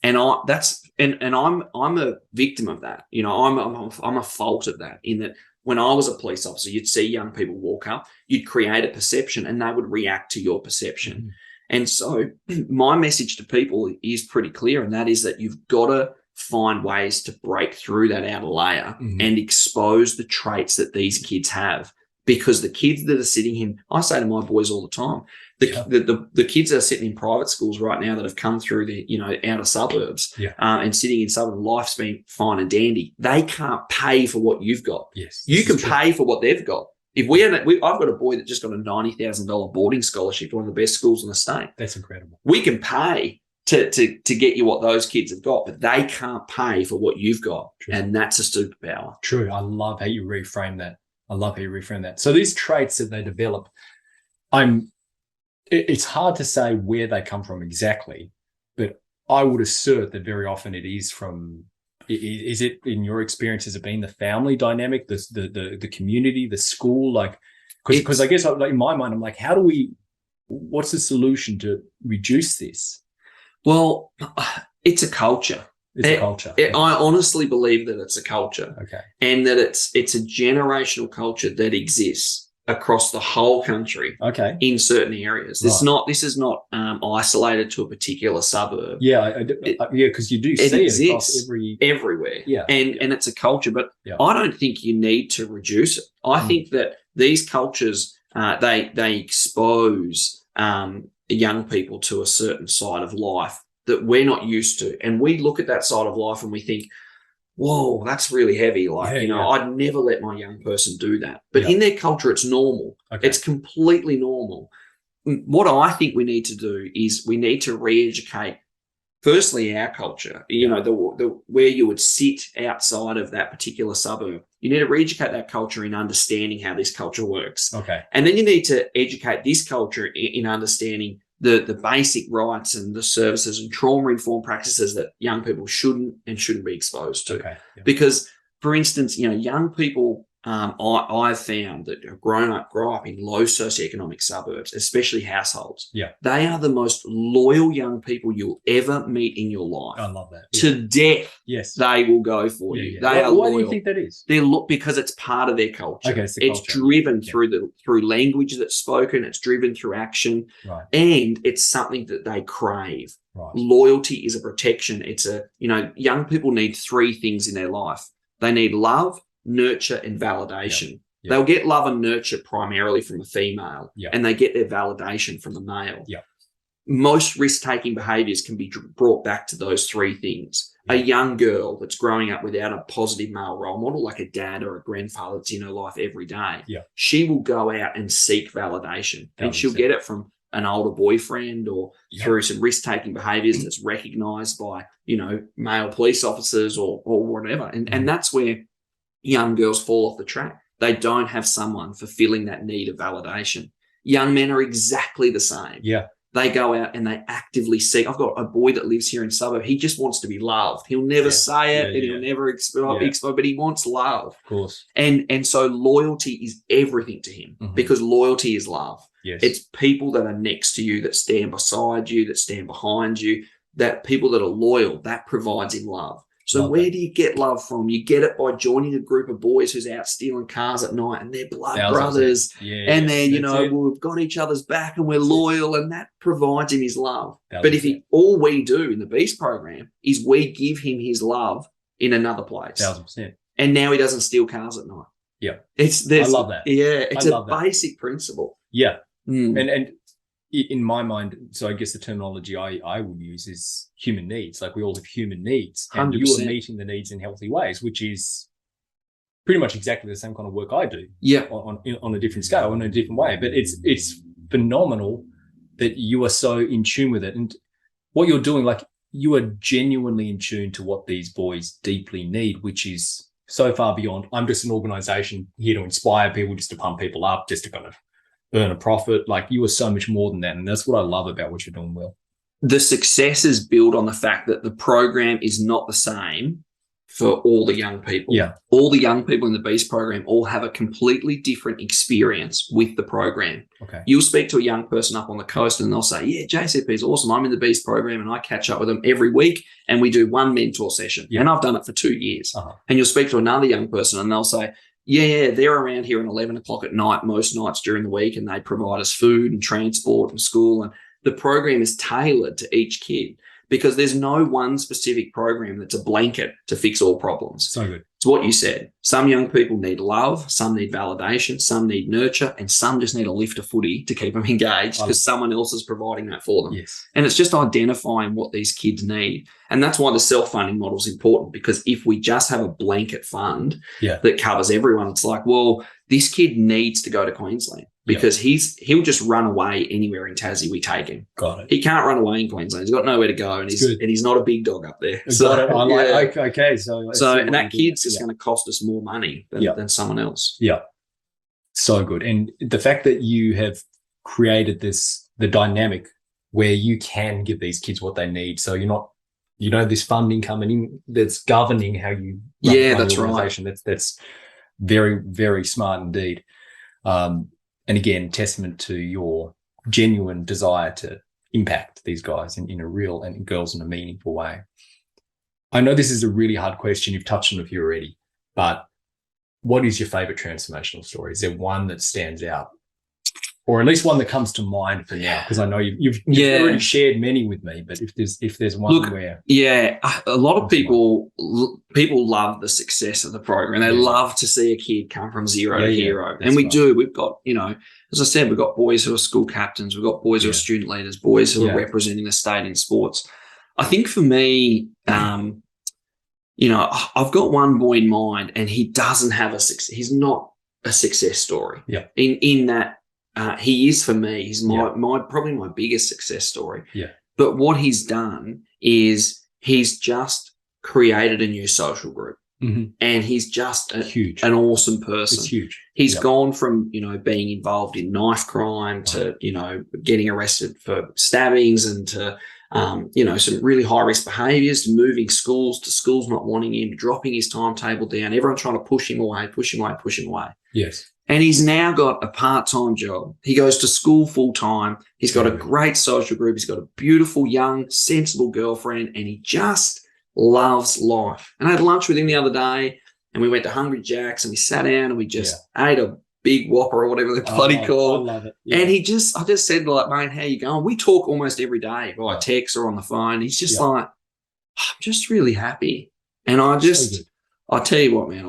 A: And I'm a victim of that. You know, I'm a fault of that, in that when I was a police officer, you'd see young people walk up, you'd create a perception and they would react to your perception. And so my message to people is pretty clear, and that is that you've got to find ways to break through that outer layer and expose the traits that these kids have. Because the kids that are sitting in, I say to my boys all the time, the kids that are sitting in private schools right now that have come through the outer suburbs and sitting in southern, life's been fine and dandy. They can't pay for what you've got. You can pay for what they've got. If I've got a boy that just got a $90,000 boarding scholarship to one of the best schools in the state.
B: That's incredible.
A: We can pay to get you what those kids have got, but they can't pay for what you've got. True. And that's a superpower.
B: True. I love how you reframe that. So these traits that they develop, it's hard to say where they come from exactly, but I would assert that very often it is from. Is it, in your experience, has it been the family dynamic, the community, the school? Like, because I guess in my mind, I'm like, what's the solution to reduce this?
A: Well, it's a culture.
B: It's a culture.
A: I honestly believe that it's a culture.
B: Okay.
A: And that it's a generational culture that exists across the whole country.
B: Okay.
A: In certain areas. This is not isolated to a particular suburb.
B: Because you do see it across
A: everywhere. And it's a culture, but I don't think you need to reduce it. I think that these cultures they expose young people to a certain side of life that we're not used to, and we look at that side of life and we think, whoa, that's really heavy. I'd never let my young person do that. But in their culture, it's normal. It's completely normal. What I think we need to do is we need to re-educate, firstly, our culture, the where you would sit outside of that particular suburb. You need to re-educate that culture in understanding how this culture works. And then you need to educate this culture in understanding the basic rights and the services and trauma-informed practices that young people shouldn't be exposed to. Because, for instance, young people, I've found that grow up in low socioeconomic suburbs, especially households. They are the most loyal young people you'll ever meet in your life.
B: I love that.
A: To death, they will go for you. They are loyal.
B: Why do you think that is?
A: Because it's part of their culture.
B: It's
A: driven through language that's spoken. It's driven through action, and it's something that they crave. Loyalty is a protection. It's young people need three things in their life. They need love, nurture, and validation. They'll get love and nurture primarily from a female, and they get their validation from the male. Most risk-taking behaviors can be brought back to those three things. A young girl that's growing up without a positive male role model, like a dad or a grandfather that's in her life every day, she will go out and seek validation, and she'll get it from an older boyfriend or through some risk-taking behaviors that's recognized by, male police officers or whatever. And that's where young girls fall off the track. They don't have someone fulfilling that need of validation. Young men are exactly the same. They go out and they actively seek. I've got a boy that lives here in suburb. He just wants to be loved. He'll never say it, and he'll never expose, but he wants love.
B: Of course.
A: And so loyalty is everything to him because loyalty is love. It's people that are next to you, that stand beside you, that stand behind you, that people that are loyal, that provides him love. So where do you get love from? You get it by joining a group of boys who's out stealing cars at night, and they're blood brothers. And they're, we've got each other's back and we're loyal, and that provides him his love. But if all we do in the Beast program is we give him his love in another place.
B: 1,000%.
A: And now he doesn't steal cars at night.
B: Yeah.
A: I
B: love that.
A: Yeah. It's a basic principle.
B: Yeah. And in my mind, so I guess the terminology I would use is human needs. Like we all have human needs, and 100%. You are meeting the needs in healthy ways, which is pretty much exactly the same kind of work I do.
A: Yeah,
B: on a different scale, in a different way. But it's phenomenal that you are so in tune with it, and what you're doing, like you are genuinely in tune to what these boys deeply need, which is so far beyond. I'm just an organization here to inspire people, just to pump people up, just to kind of earn a profit. Like you are so much more than that. And that's what I love about what you're doing, Will.
A: The success is built on the fact that the program is not the same for all the young people.
B: Yeah.
A: All the young people in the Beast program all have a completely different experience with the program.
B: Okay.
A: You'll speak to a young person up on the coast and they'll say, yeah, JCP is awesome. I'm in the Beast program and I catch up with them every week and we do one mentor session. Yeah. And I've done it for 2 years. And you'll speak to another young person and they'll say, yeah, they're around here at 11 o'clock at night, most nights during the week, and they provide us food and transport and school. And the program is tailored to each kid because there's no one specific program that's a blanket to fix all problems.
B: So good.
A: It's what you said. Some young people need love, some need validation, some need nurture, and some just need a lift of footy to keep them engaged because someone else is providing that for them.
B: Yes.
A: And it's just identifying what these kids need. And that's why the self-funding model is important, because if we just have a blanket fund that covers everyone, it's like, well, this kid needs to go to Queensland because he'll just run away anywhere in Tassie we take him.
B: Got it.
A: He can't run away in Queensland. He's got nowhere to go, and he's not a big dog up there.
B: Got it. I like, okay. So
A: and that kid's just going to cost us more money than someone else.
B: Yeah. So good. And the fact that you have created the dynamic where you can give these kids what they need. So you're not, this funding coming in that's governing how you run
A: that's
B: the organization.
A: Right.
B: That's very, very smart indeed. And again, testament to your genuine desire to impact these guys in a real and girls in a meaningful way. I know this is a really hard question. You've touched on it here already, but what is your favorite transformational story? Is there one that stands out? Or at least one that comes to mind for now, because I know you've already shared many with me. But if there's one where
A: a lot of people love the success of the program. They love to see a kid come from zero to hero, and we do. We've got as I said, we've got boys who are school captains, we've got boys who are student leaders, boys who are representing the state in sports. I think for me, I've got one boy in mind, and he doesn't have a success. He's not a success story.
B: Yeah.
A: In that. He is for me. He's probably my biggest success story.
B: Yeah.
A: But what he's done is he's just created a new social group, and he's just an awesome person.
B: It's huge.
A: He's gone from being involved in knife crime to getting arrested for stabbings and to some really high risk behaviours, to moving schools to schools not wanting him, dropping his timetable down, everyone trying to push him away.
B: Yes.
A: And he's now got a part-time job. He goes to school full-time. He's got a great social group. He's got a beautiful, young, sensible girlfriend, and he just loves life. And I had lunch with him the other day, and we went to Hungry Jack's, and we sat down, and we just ate a big Whopper or whatever they're bloody called.
B: I love it. Yeah.
A: And I just said, like, mate, how you going? We talk almost every day via text or on the phone. He's just like, I'm just really happy. And I tell you what, man,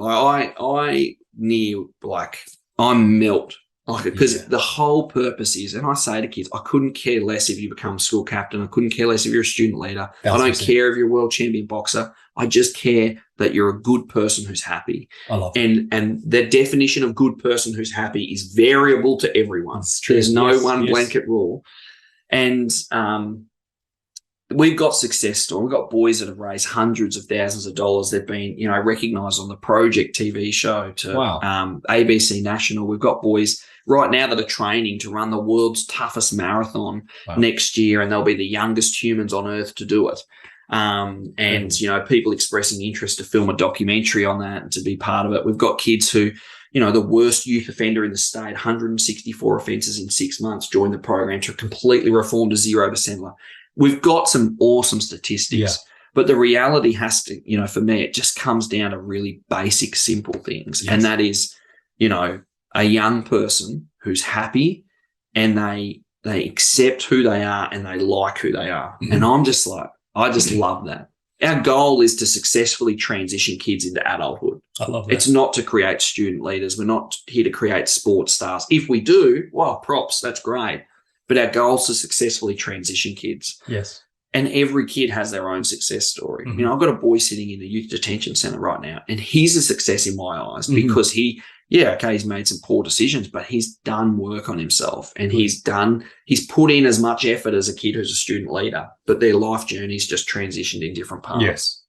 A: I melt, because the whole purpose is, and I say to kids, I couldn't care less if you become school captain. I couldn't care less if you're a student leader. I don't care if you're a world champion boxer. I just care that you're a good person who's happy.
B: I love it.
A: And the definition of good person who's happy is variable to everyone. There's no one blanket rule. And we've got success stories. We've got boys that have raised hundreds of thousands of dollars. They've been, recognised on the Project TV show to ABC National. We've got boys right now that are training to run the world's toughest marathon next year, and they'll be the youngest humans on earth to do it. People expressing interest to film a documentary on that and to be part of it. We've got kids who, the worst youth offender in the state, 164 offences in 6 months, joined the program to completely reform to 0%. We've got some awesome statistics. But the reality has to, you know, for me, it just comes down to really basic, simple things.
B: Yes.
A: And that is, you know, a young person who's happy and they accept who they are and they like who they are. And I'm just like, I just love that. Our goal is to successfully transition kids into adulthood.
B: I love that.
A: It's not to create student leaders. We're not here to create sports stars. If we do, well, props, that's great. But our goal is to successfully transition kids.
B: Yes.
A: And every kid has their own success story. You know, I've got a boy sitting in the youth detention centre right now, and he's a success in my eyes because he's made some poor decisions, but he's done work on himself and he's put in as much effort as a kid who's a student leader, but their life journey's just transitioned in different paths.
B: Yes.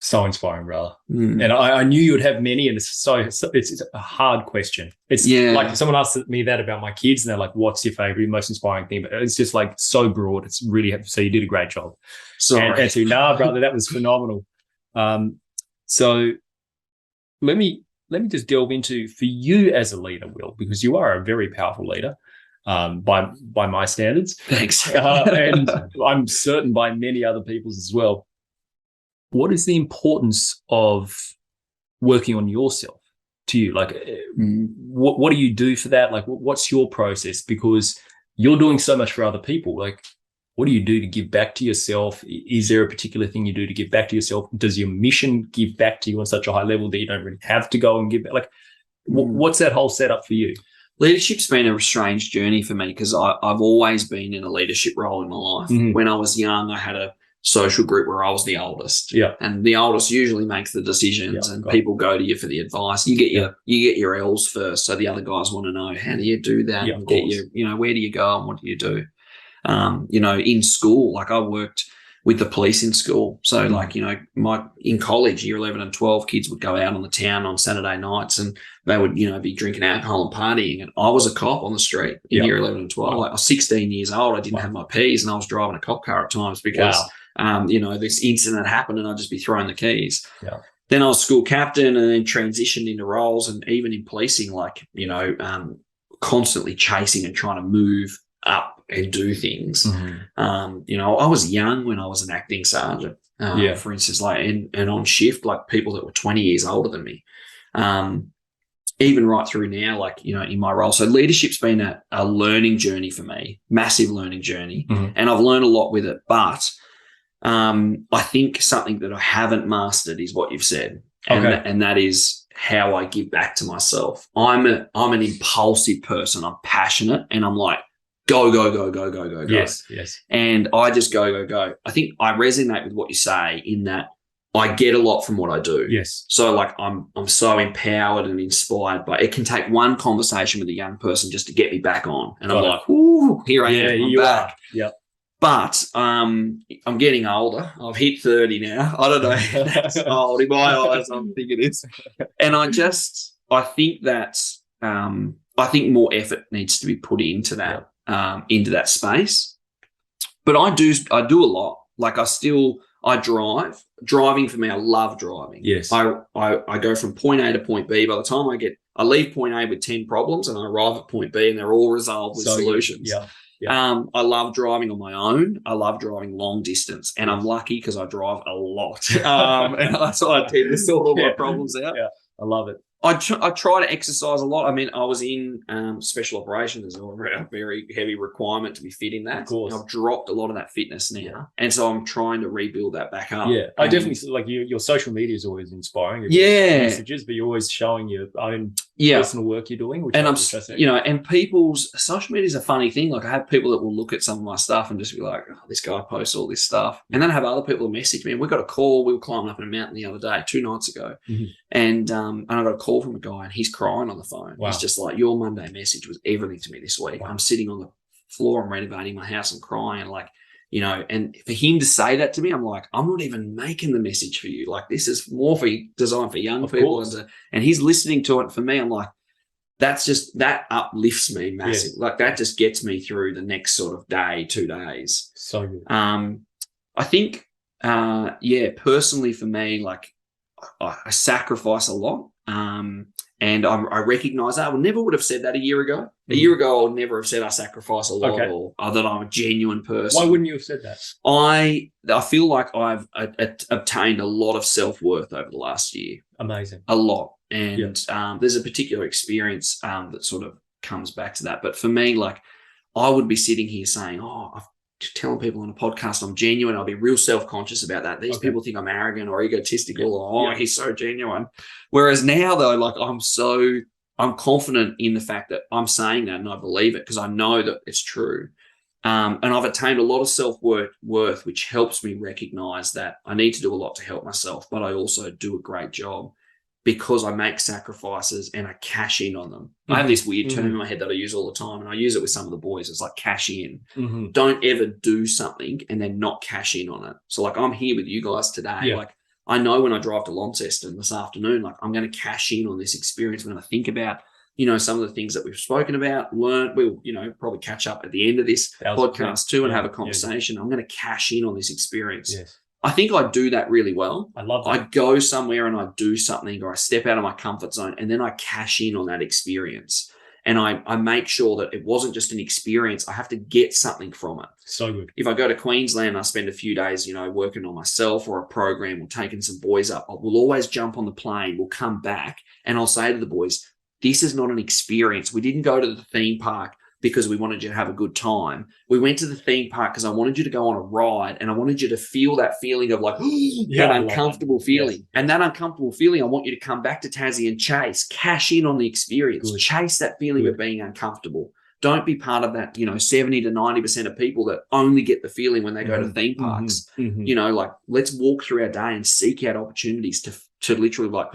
B: So inspiring, brother. And I knew you would have many, and it's a hard question. It's like someone asked me that about my kids, and they're like, "What's your favorite, most inspiring thing?" But it's just like so broad. It's really so you did a great job.
A: Sorry,
B: and so nah, brother, that was phenomenal. So let me just delve into for you as a leader, Will, because you are a very powerful leader by my standards.
A: Thanks,
B: and I'm certain by many other people's as well. What is the importance of working on yourself to you? Like, what do you do for that? Like, what's your process? Because you're doing so much for other people. Like, what do you do to give back to yourself? Is there a particular thing you do to give back to yourself? Does your mission give back to you on such a high level that you don't really have to go and give back? Like, what's that whole setup for you?
A: Leadership's been a strange journey for me because I've always been in a leadership role in my life. When I was young, I had a social group where I was the oldest.
B: Yeah.
A: And the oldest usually makes the decisions and people go to you for the advice. You get your L's first. So the other guys want to know, how do you do that?
B: Yeah,
A: and get your, you know, where do you go and what do you do? You know, in school, like I worked with the police in school. So like, you know, in college, year 11 and 12, kids would go out on the town on Saturday nights and they would, you know, be drinking alcohol and partying. And I was a cop on the street in year 11 and 12. Like, I was 16 years old. I didn't have my P's and I was driving a cop car at times because, you know, this incident happened and I'd just be throwing the keys.
B: Yeah.
A: Then I was school captain and then transitioned into roles, and even in policing, like, you know, constantly chasing and trying to move up and do things. You know, I was young when I was an acting sergeant, for instance, like, and on shift, like people that were 20 years older than me, even right through now, like, you know, in my role. So leadership's been a learning journey for me, massive learning journey. And I've learned a lot with it, but I think something that I haven't mastered is what you've said. And that is how I give back to myself. I'm an impulsive person. I'm passionate and I'm like, go, go, go, go, go, go, go.
B: Yes.
A: And I just go, go, go. I think I resonate with what you say in that I get a lot from what I do.
B: Yes.
A: So like I'm so empowered and inspired, but it can take one conversation with a young person just to get me back on. And I'm like, ooh, here I am. I'm back.
B: Yep.
A: But I'm getting older. I've hit 30 now. I don't know if that's old. In my eyes, I think it is. And I think that I think more effort needs to be put into that space. But I do a lot. Like I drive. Driving for me, I love driving.
B: Yes.
A: I go from point A to point B. By the time I leave point A with 10 problems and I arrive at point B and they're all resolved with solutions.
B: Yeah.
A: I love driving on my own. I love driving long distance, and I'm lucky because I drive a lot. And that's why I tend to sort all my problems out.
B: Yeah, I love it.
A: I try to exercise a lot. I mean, I was in special operations, a very heavy requirement to be fit in that.
B: Of course.
A: I've dropped a lot of that fitness now, and so I'm trying to rebuild that back up.
B: Yeah, I definitely like your social media is always inspiring. Messages, but you're always showing your own personal work you're doing. Which
A: and I'm, you know, and people's social media is a funny thing. Like I have people that will look at some of my stuff and just be like, "Oh, this guy posts all this stuff," and then I have other people who message me. And we got a call. We were climbing up a mountain the other day, 2 nights ago, and I got a call from a guy and he's crying on the phone. Wow. He's just like, your Monday message was everything to me this week. Wow. I'm sitting on the floor, I'm renovating my house, I'm crying, like, you know, and for him to say that to me, I'm like, I'm not even making the message for you. Like, this is more designed for young people. And he's listening to it. For me, I'm like, that uplifts me massive. Yeah. Like that just gets me through the next sort of day, 2 days.
B: So good.
A: I think, personally for me, like I sacrifice a lot. And I recognize that. I never would have said that a year ago. A year ago, I would never have said I sacrifice a lot or that I'm a genuine person.
B: Why wouldn't you have said that?
A: I feel like I've obtained a lot of self-worth over the last year.
B: Amazing.
A: A lot. And there's a particular experience that sort of comes back to that. But for me, like, I would be sitting here saying, I'm telling people on a podcast I'm genuine. I'll be real self-conscious about that. These people think I'm arrogant or egotistical or, he's so genuine. Whereas now, though, like, I'm confident in the fact that I'm saying that and I believe it because I know that it's true. And I've attained a lot of self-worth, which helps me recognize that I need to do a lot to help myself, but I also do a great job because I make sacrifices and I cash in on them. I have this weird term in my head that I use all the time, and I use it with some of the boys. It's like cash in. Don't ever do something and then not cash in on it. So like I'm here with you guys today. Like I know when I drive to Launceston this afternoon, like I'm going to cash in on this experience. I'm going to think about, some of the things that we've spoken about, learn. We'll, probably catch up at the end of this podcast too and have a conversation. I'm going to cash in on this experience. I think I do that really well.
B: I love that.
A: I go somewhere and I do something or I step out of my comfort zone and then I cash in on that experience. And I make sure that it wasn't just an experience. I have to get something from it.
B: So good.
A: If I go to Queensland, I spend a few days, working on myself or a program or taking some boys up. We'll always jump on the plane. We'll come back and I'll say to the boys, this is not an experience. We didn't go to the theme park because we wanted you to have a good time. We went to the theme park because I wanted you to go on a ride and I wanted you to feel that feeling of like, that uncomfortable feeling. Yes. And that uncomfortable feeling, I want you to come back to Tassie and cash in on the experience, chase that feeling of being uncomfortable. Don't be part of that, 70 to 90% of people that only get the feeling when they go to theme parks. Like let's walk through our day and seek out opportunities to literally like,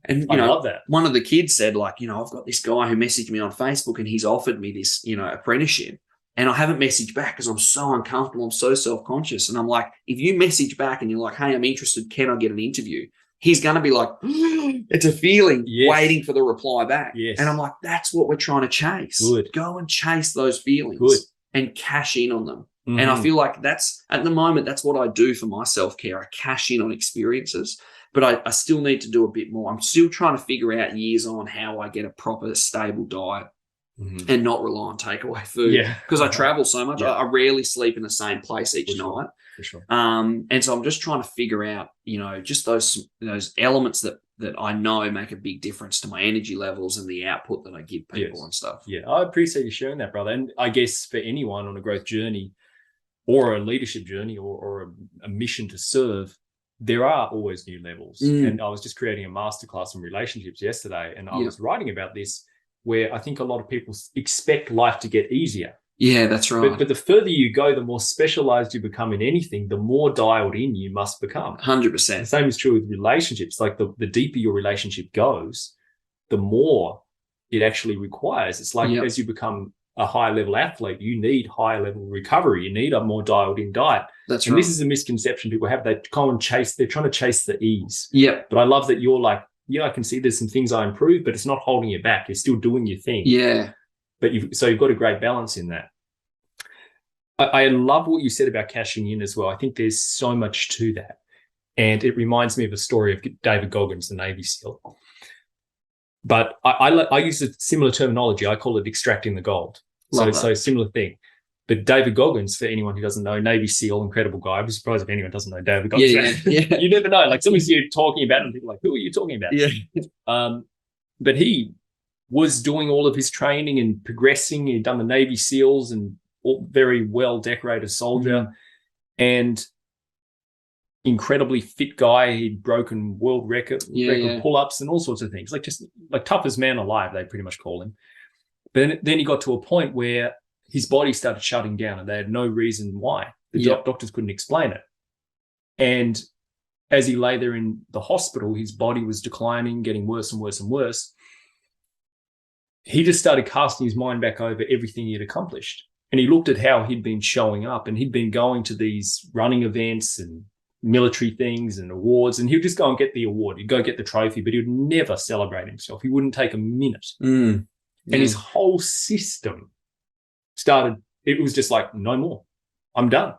A: and
B: I love that.
A: One of the kids said like, I've got this guy who messaged me on Facebook and he's offered me this, apprenticeship. And I haven't messaged back because I'm so uncomfortable. I'm so self-conscious. And I'm like, if you message back and you're like, hey, I'm interested. Can I get an interview? He's going to be like, it's a feeling waiting for the reply back.
B: Yes.
A: And I'm like, that's what we're trying to chase.
B: Good.
A: Go and chase those feelings and cash in on them. And I feel like at the moment, that's what I do for my self-care. I cash in on experiences, but I still need to do a bit more. I'm still trying to figure out years on how I get a proper, stable diet and not rely on takeaway food. Because I travel so much. I rarely sleep in the same place each night.
B: For sure.
A: And so I'm just trying to figure out, just those elements that I know make a big difference to my energy levels and the output that I give people and stuff.
B: Yeah, I appreciate you sharing that, brother. And I guess for anyone on a growth journey or a leadership journey or a mission to serve, there are always new levels. And I was just creating a masterclass on relationships yesterday, and I was writing about this where I think a lot of people expect life to get easier.
A: Yeah, that's right.
B: But the further you go, the more specialized you become in anything, the more dialed in you must become.
A: 100%.
B: The same is true with relationships. Like the deeper your relationship goes, the more it actually requires. It's like as you become a high level athlete, you need high level recovery. You need a more dialed in diet.
A: That's
B: and
A: right.
B: This is a misconception people have. They're trying to chase the ease.
A: Yeah.
B: But I love that you're like, I can see there's some things I improve, but it's not holding you back. You're still doing your thing.
A: Yeah.
B: But you've got a great balance in that. I love what you said about cashing in as well. I think there's so much to that. And it reminds me of a story of David Goggins, the Navy SEAL. But I use a similar terminology. I call it extracting the gold. So similar thing. But David Goggins, for anyone who doesn't know, Navy SEAL, incredible guy. I'd be surprised if anyone doesn't know David Goggins.
A: Yeah.
B: You never know. Like somebody's here talking about it and people are like, who are you talking about?
A: Yeah.
B: But he was doing all of his training and progressing. He'd done the Navy SEALs and very well decorated soldier and incredibly fit guy. He'd broken world record pull-ups and all sorts of things, just toughest man alive, they pretty much call him. But then he got to a point where his body started shutting down and they had no reason why. The doctors couldn't explain it. And as he lay there in the hospital, his body was declining, getting worse and worse and worse. He just started casting his mind back over everything he had accomplished. And he looked at how he'd been showing up, and he'd been going to these running events and military things and awards, and he'd just go and get the award. He'd go get the trophy, but he would never celebrate himself. He wouldn't take a minute. And his whole system started, it was just like, no more. I'm done.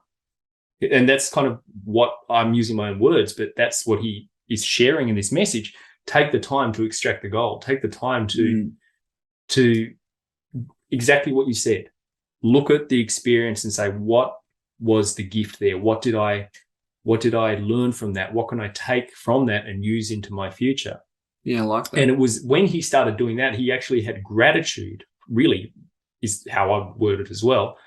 B: And that's kind of what I'm using my own words, but that's what he is sharing in this message. take the time to extract the gold. Take the time to exactly what you said. Look at the experience and say, what was the gift there? What did I learn from that? What can I take from that and use into my future?
A: Yeah, I like that.
B: And it was when he started doing that, he actually had gratitude, really is how I word it as well.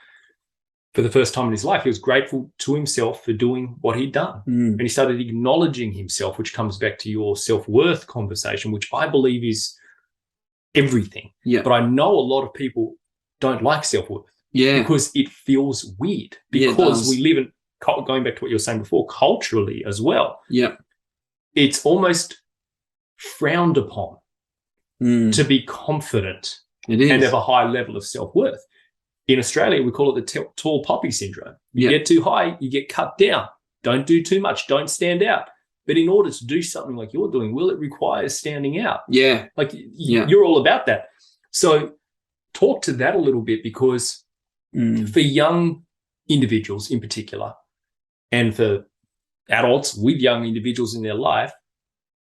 B: For the first time in his life, he was grateful to himself for doing what he'd done. And he started acknowledging himself, which comes back to your self-worth conversation, which I believe is everything.
A: Yeah.
B: But I know a lot of people don't like self-worth.
A: Yeah.
B: Because it feels weird. Because we live in, going back to what you were saying before, culturally as well.
A: Yeah.
B: It's almost frowned upon to be confident and have a high level of self-worth. In Australia, we call it the tall poppy syndrome. You get too high, you get cut down. Don't do too much. Don't stand out. But in order to do something like you're doing, it requires standing out.
A: Yeah.
B: Like you're all about that. So talk to that a little bit, because for young individuals in particular, and for adults with young individuals in their life,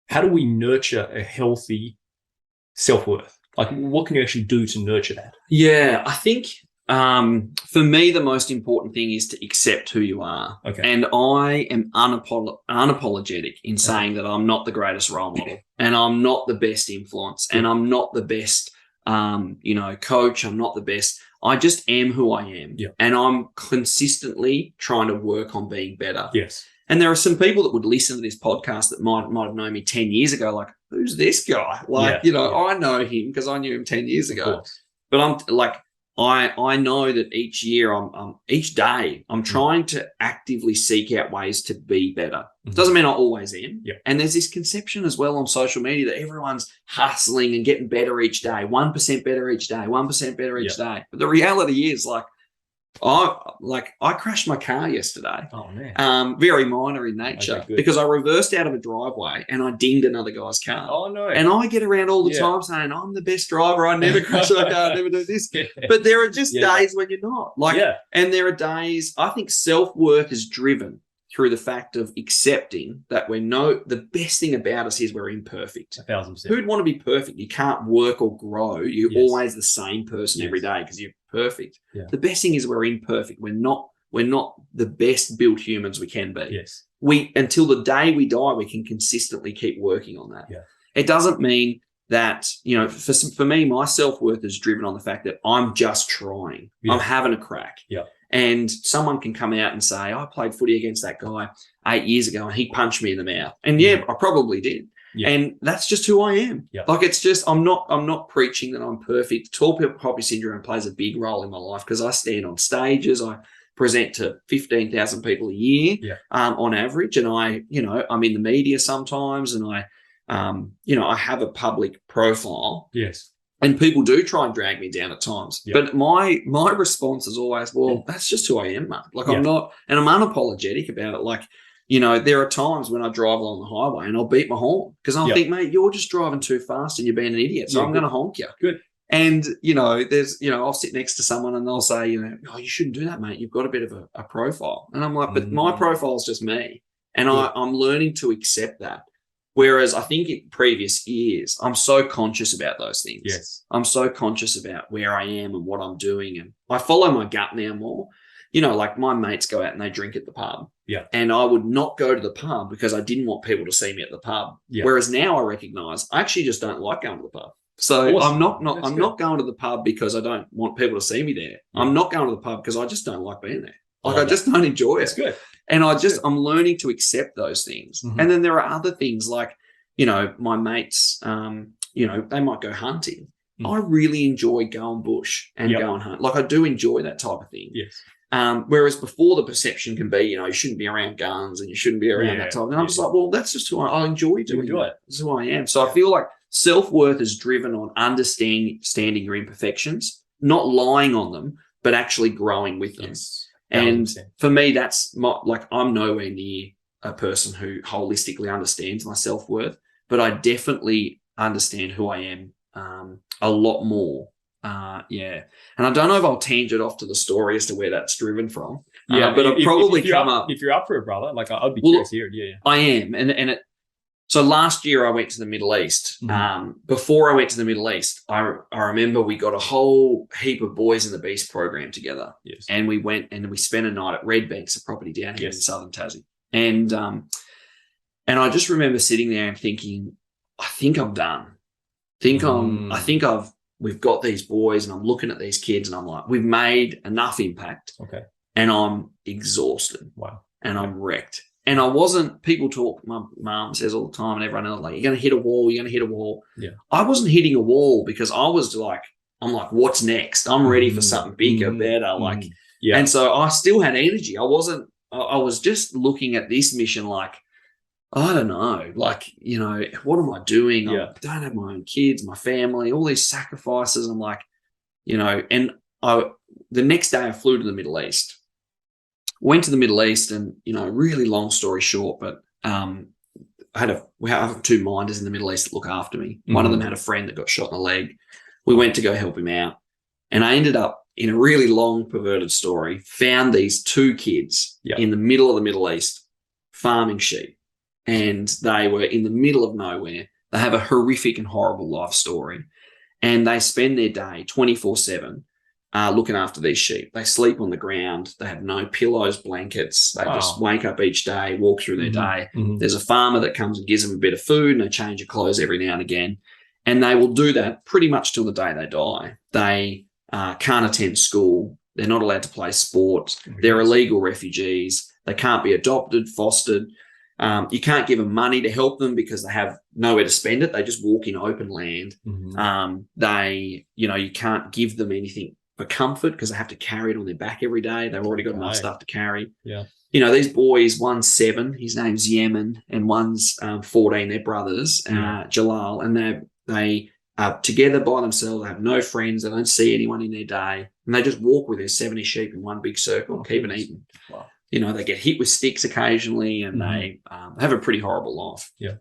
B: how do we nurture a healthy self-worth? Like, what can you actually do to nurture that?
A: Yeah, I think for me, the most important thing is to accept who you are.
B: Okay.
A: And I am unapologetic in saying that I'm not the greatest role model, and I'm not the best influence, and I'm not the best, coach. I'm not the best. I just am who I am.
B: Yeah.
A: And I'm consistently trying to work on being better.
B: Yes.
A: And there are some people that would listen to this podcast that might have known me 10 years ago, like, who's this guy? Like, I know him because I knew him 10 years ago. But I'm like, I know that each year, each day, I'm trying to actively seek out ways to be better. It doesn't mean I always am.
B: Yeah.
A: And there's this conception as well on social media that everyone's hustling and getting better each day, 1% better each day, 1% better each day. But the reality is, like, I crashed my car yesterday.
B: Oh man.
A: Very minor in nature, because I reversed out of a driveway and I dinged another guy's car.
B: Oh no.
A: And I get around all the time saying I'm the best driver. I never crash my car. I never do this. But there are just days when you're not. And there are days, I think self-worth is driven through the fact of accepting that the best thing about us is we're imperfect.
B: 1,000%.
A: Who'd want to be perfect? You can't work or grow. You're always the same person every day because you're perfect. Yeah. The best thing is we're imperfect. We're not the best built humans we can be.
B: Yes.
A: Until the day we die, we can consistently keep working on that.
B: Yeah.
A: It doesn't mean that, for me, my self-worth is driven on the fact that I'm just trying. Yeah. I'm having a crack.
B: Yeah.
A: And someone can come out and say, I played footy against that guy 8 years ago and he punched me in the mouth. And I probably did. Yeah. And that's just who I am. Yeah. Like, it's just, I'm not preaching that I'm perfect. Tall poppy syndrome plays a big role in my life because I stand on stages. I present to 15,000 people a year on average. And I'm in the media sometimes, and I have a public profile.
B: Yes.
A: And people do try and drag me down at times. Yep. But my response is always, well, that's just who I am, mate. Like, I'm not, and I'm unapologetic about it. Like, there are times when I drive along the highway and I'll beat my horn because I'll think, mate, you're just driving too fast and you're being an idiot. So I'm going to honk you.
B: Good.
A: And, I'll sit next to someone and they'll say, oh, you shouldn't do that, mate. You've got a bit of a profile. And I'm like, but my profile is just me. And I'm learning to accept that. Whereas I think in previous years, I'm so conscious about those things.
B: Yes.
A: I'm so conscious about where I am and what I'm doing. And I follow my gut now more. Like my mates go out and they drink at the pub.
B: Yeah.
A: And I would not go to the pub because I didn't want people to see me at the pub. Yeah. Whereas now I recognize I actually just don't like going to the pub. So awesome. I'm not going to the pub because I don't want people to see me there. Yeah. I'm not going to the pub because I just don't like being there. Like, I just don't enjoy it.
B: That's good.
A: And I'm learning to accept those things. Mm-hmm. And then there are other things like, my mates, they might go hunting. Mm. I really enjoy going bush and going hunt. Like, I do enjoy that type of thing.
B: Yes.
A: Whereas before the perception can be, you shouldn't be around guns and you shouldn't be around that type of thing. I'm just like, well, that's just who I enjoy doing it. That's who I am. So I feel like self-worth is driven on understanding your imperfections, not lying on them, but actually growing with them.
B: Yes.
A: And for me, that's I'm nowhere near a person who holistically understands my self-worth, but I definitely understand who I am a lot more. And I don't know if I'll tangent off to the story as to where that's driven from. But I'll probably come up.
B: If you're up for it, brother, like, I'd be curious to hear it. Yeah.
A: I am. So last year I went to the Middle East. Before I went to the Middle East, I remember we got a whole heap of boys in the Beast program together.
B: Yes.
A: And we went and we spent a night at Red Banks, a property down here in southern Tassie. And I just remember sitting there and thinking, I think I'm done. We've got these boys, and I'm looking at these kids, and I'm like, we've made enough impact.
B: Okay.
A: And I'm exhausted.
B: Wow.
A: And I'm wrecked. And I wasn't, people talk, my mum says all the time, and everyone else, like, you're going to hit a wall, you're going to hit a wall.
B: Yeah.
A: I wasn't hitting a wall because I was like, I'm like, what's next? I'm ready for something bigger, better. Like, and so I still had energy. I was just looking at this mission like, I don't know, like, you know, what am I doing? I don't have my own kids, my family, all these sacrifices. I'm like, you know, and the next day I flew to the Middle East. Went to the Middle East, and, you know, really long story short, but we have two minders in the Middle East that look after me. One of them had a friend that got shot in the leg. We went to go help him out, and I ended up in a really long, perverted story, found these two kids in the middle of the Middle East farming sheep, and they were in the middle of nowhere. They have a horrific and horrible life story, and they spend their day 24/7 looking after these sheep. They sleep on the ground. They have no pillows, blankets. They just wake up each day, walk through their day. There's a farmer that comes and gives them a bit of food, and they change of clothes every now and again. And they will do that pretty much till the day they die. They can't attend school. They're not allowed to play sport. They're illegal refugees. They can't be adopted, fostered. You can't give them money to help them because they have nowhere to spend it. They just walk in open land. You can't give them anything for comfort because they have to carry it on their back every day. They've already got enough stuff to carry. Yeah. You know, these boys, one's 7, his name's Yemen, and one's 14, they're brothers, Jalal, and they are together by themselves. They have no friends. They don't see anyone in their day. And they just walk with their 70 sheep in one big circle and keep on eating. Wow. You know, they get hit with sticks occasionally, and they have a pretty horrible life. Yeah.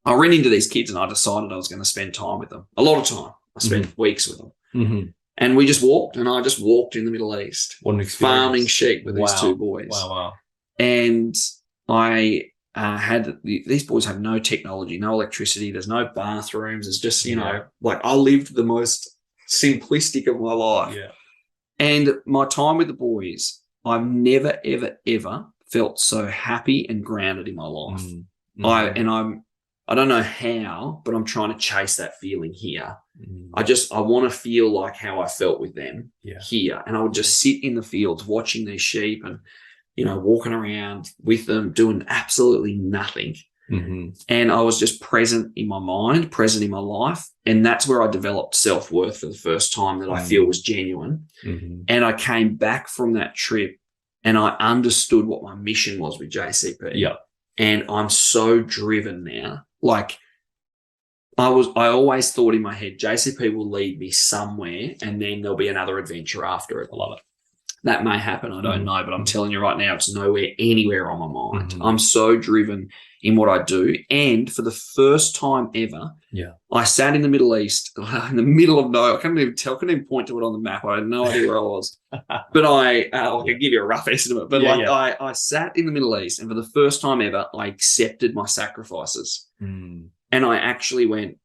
A: I ran into these kids, and I decided I was going to spend time with them. A lot of time. I spent weeks with them. And we just walked, and I just walked in the Middle East. What an experience. Farming sheep with these two boys. Wow. And I these boys have no technology, no electricity. There's no bathrooms. It's just, you know, like I lived the most simplistic of my life. Yeah. And my time with the boys, I've never, ever, ever felt so happy and grounded in my life. I don't know how, but I'm trying to chase that feeling here. I want to feel like how I felt with them here. And I would just sit in the fields watching these sheep and, you know, walking around with them, doing absolutely nothing. And I was just present in my mind, present in my life. And that's where I developed self-worth for the first time that I feel was genuine. And I came back from that trip and I understood what my mission was with JCP. Yeah. And I'm so driven now. Like I always thought in my head, JCP will lead me somewhere and then there'll be another adventure after it. I love it. That may happen. I don't know, but I'm telling you right now, it's nowhere, anywhere on my mind. I'm so driven in what I do. And for the first time ever, I sat in the Middle East, in the middle of nowhere. I couldn't even point to it on the map. I had no idea where I was. But I can give you a rough estimate. But I sat in the Middle East, and for the first time ever, I accepted my sacrifices. And I actually went,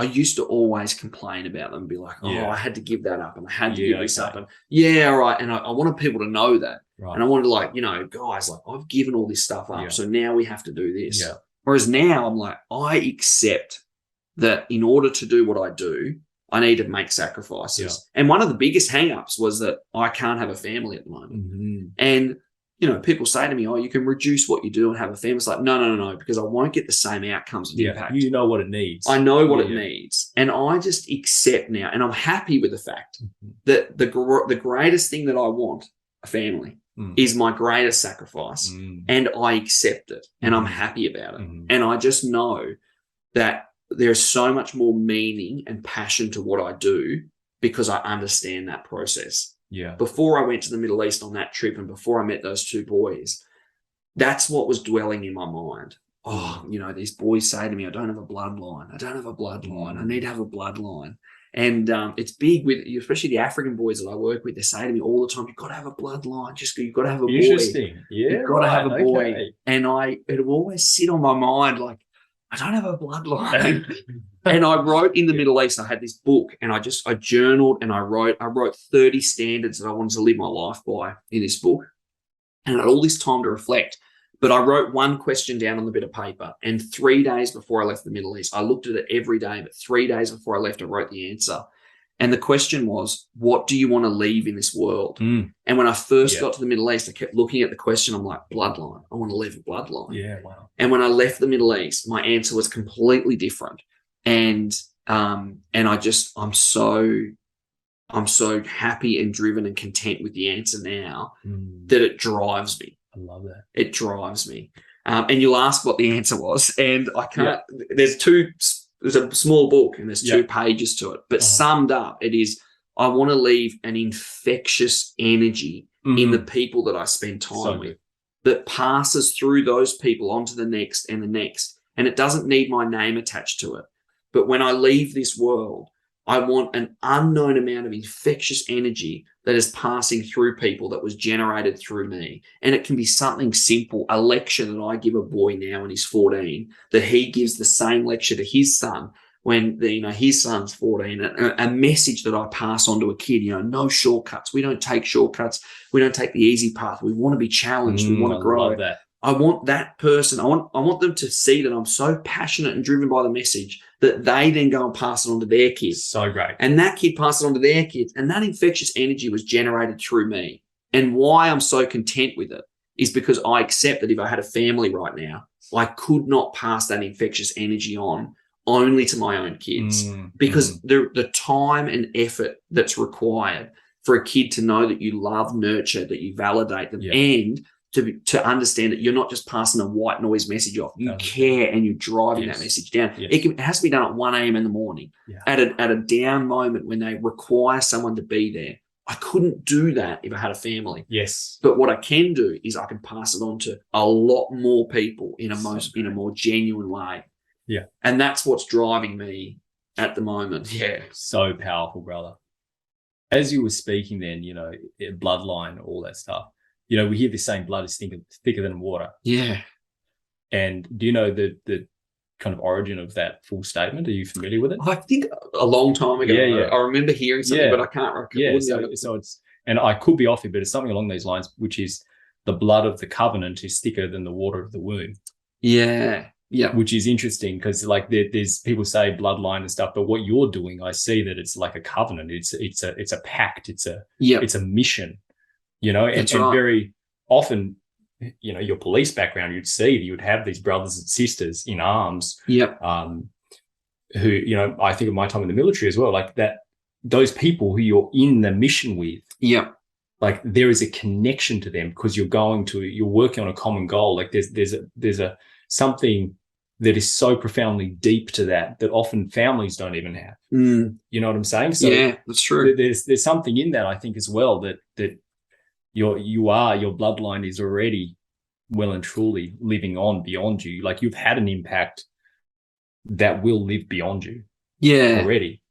A: I used to always complain about them and be like, I had to give that up and I had to give this up. And all right. And I wanted people to know that. Right. And I wanted to, like, you know, guys, like, I've given all this stuff up. So now we have to do this. Yeah. Whereas now I'm like, I accept that in order to do what I do, I need to make sacrifices. Yeah. And one of the biggest hang-ups was that I can't have a family at the moment. And, you know, people say to me, oh, you can reduce what you do and have a family. It's like, no, because I won't get the same outcomes and impact. You know what it needs. I know what it needs. And I just accept now, and I'm happy with the fact that the greatest thing that I want, a family, is my greatest sacrifice. And I accept it, and I'm happy about it. And I just know that there's so much more meaning and passion to what I do because I understand that process. Yeah. Before I went to the Middle East on that trip and before I met those two boys, that's what was dwelling in my mind. Oh, you know, these boys say to me, I don't have a bloodline. I don't have a bloodline. I need to have a bloodline. And it's big with, especially the African boys that I work with. They say to me all the time, "You've got to have a bloodline. You've got to have a boy.
B: Interesting. Yeah,
A: You've got to have a boy."
B: Okay.
A: And it will always sit on my mind like, I don't have a bloodline. And I wrote in the Middle East, I had this book, and I journaled, and I wrote 30 standards that I wanted to live my life by in this book. And I had all this time to reflect. But I wrote one question down on the bit of paper, and 3 days before I left the Middle East, I looked at it every day, but 3 days before I left, I wrote the answer. And the question was, what do you want to leave in this world? And when I first got to the Middle East, I kept looking at the question. I'm like, bloodline. I want to leave a bloodline.
B: Yeah, wow.
A: And when I left the Middle East, my answer was completely different. And I'm so happy and driven and content with the answer now that it drives me.
B: I love that.
A: It drives me. And you'll ask what the answer was, and I can't. There's a small book, and there's 2 pages to it. But summed up, it is, I want to leave an infectious energy in the people that I spend time with, that passes through those people onto the next and the next. And it doesn't need my name attached to it. But when I leave this world, I want an unknown amount of infectious energy that is passing through people that was generated through me. And it can be something simple, a lecture that I give a boy now when he's 14, that he gives the same lecture to his son when his son's 14, a message that I pass on to a kid, no shortcuts. We don't take shortcuts. We don't take the easy path. We want to be challenged. We want to grow.
B: I love that.
A: I want that person, I want them to see that I'm so passionate and driven by the message that they then go and pass it on to their kids.
B: So great.
A: And that kid passes it on to their kids. And that infectious energy was generated through me. And why I'm so content with it is because I accept that if I had a family right now, I could not pass that infectious energy on only to my own kids. Because the time and effort that's required for a kid to know that you love, nurture, that you validate them, and to understand that you're not just passing a white noise message off. You care and you're driving that message down. It has to be done at 1 a.m. in the morning, at a down moment when they require someone to be there. I couldn't do that if I had a family.
B: Yes.
A: But what I can do is I can pass it on to a lot more people in a more genuine way.
B: Yeah.
A: And that's what's driving me at the moment. Yeah.
B: So powerful, brother. As you were speaking then, bloodline, all that stuff. We hear this saying, blood is thicker than water.
A: Yeah.
B: And do you know the kind of origin of that full statement? Are you familiar with it?
A: I think a long time ago.
B: Yeah.
A: I remember hearing something, but I can't recall.
B: Yeah, so it's, and I could be off it, but it's something along these lines, which is the blood of the covenant is thicker than the water of the womb.
A: Yeah. Yeah.
B: Which is interesting because there's people say bloodline and stuff, but what you're doing, I see that it's like a covenant. It's a pact. It's a mission. And very often, your police background, you'd see that you would have these brothers and sisters in arms.
A: Yep.
B: Who, I think of my time in the military as well, like that, those people who you're in the mission with.
A: Yep.
B: Like there is a connection to them because you're working on a common goal. Like there's a something that is so profoundly deep to that often families don't even have. You know what I'm saying? So
A: yeah, that's true.
B: There's something in that, I think, as well, that your bloodline is already well and truly living on beyond you. Like you've had an impact that will live beyond you.
A: Yeah.
B: Already.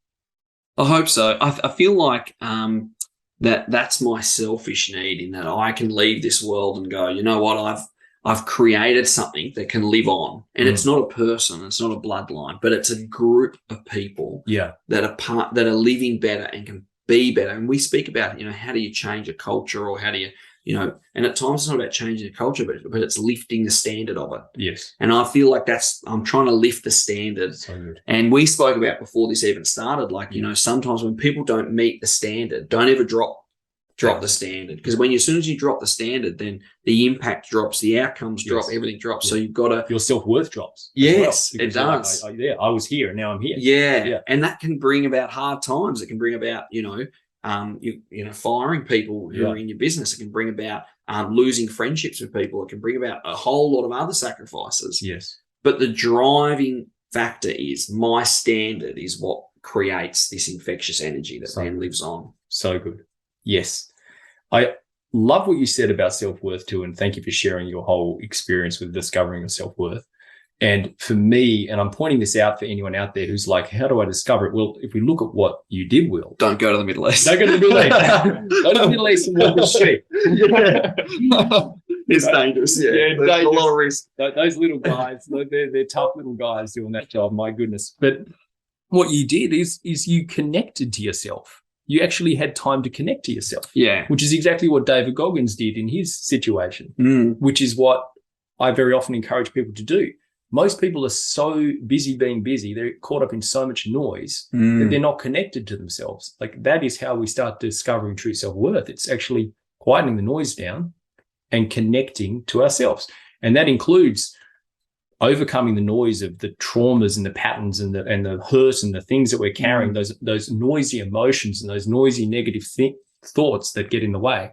A: I hope so. I feel like that's my selfish need, in that I can leave this world and go, you know what, I've created something that can live on. And it's not a person, it's not a bloodline, but it's a group of people that are living better and can be better. And we speak about, how do you change a culture, or how do you, and at times it's not about changing the culture, but it's lifting the standard of it.
B: Yes.
A: And I feel like I'm trying to lift the standard.
B: So good.
A: And we spoke about before this even started, like, sometimes when people don't meet the standard, don't ever drop the standard, because as soon as you drop the standard, then the impact drops, the outcomes drop, everything drops. Yeah. So you've got to,
B: your self-worth drops.
A: Yes, it does.
B: I was here and now I'm here.
A: Yeah. And that can bring about hard times. It can bring about, firing people who are in your business. It can bring about losing friendships with people. It can bring about a whole lot of other sacrifices.
B: Yes.
A: But the driving factor is my standard is what creates this infectious energy that then lives on.
B: So good. Yes. I love what you said about self-worth too, and thank you for sharing your whole experience with discovering your self-worth. And for me, and I'm pointing this out for anyone out there who's like, how do I discover it? Well, if we look at what you did, Will.
A: Don't go to the Middle East.
B: Don't go to the Middle East. Go to the Middle East and walk the street.
A: It's dangerous. Yeah,
B: dangerous.
A: There's a lot of risk.
B: Those little guys, they're tough little guys doing that job. My goodness. But what you did is you connected to yourself. You actually had time to connect to yourself.
A: Yeah.
B: Which is exactly what David Goggins did in his situation, which is what I very often encourage people to do. Most people are so busy being busy. They're caught up in so much noise that they're not connected to themselves. Like that is how we start discovering true self-worth. It's actually quietening the noise down and connecting to ourselves. And that includes overcoming the noise of the traumas and the patterns and the hurt and the things that we're carrying, those noisy emotions and those noisy negative thoughts that get in the way.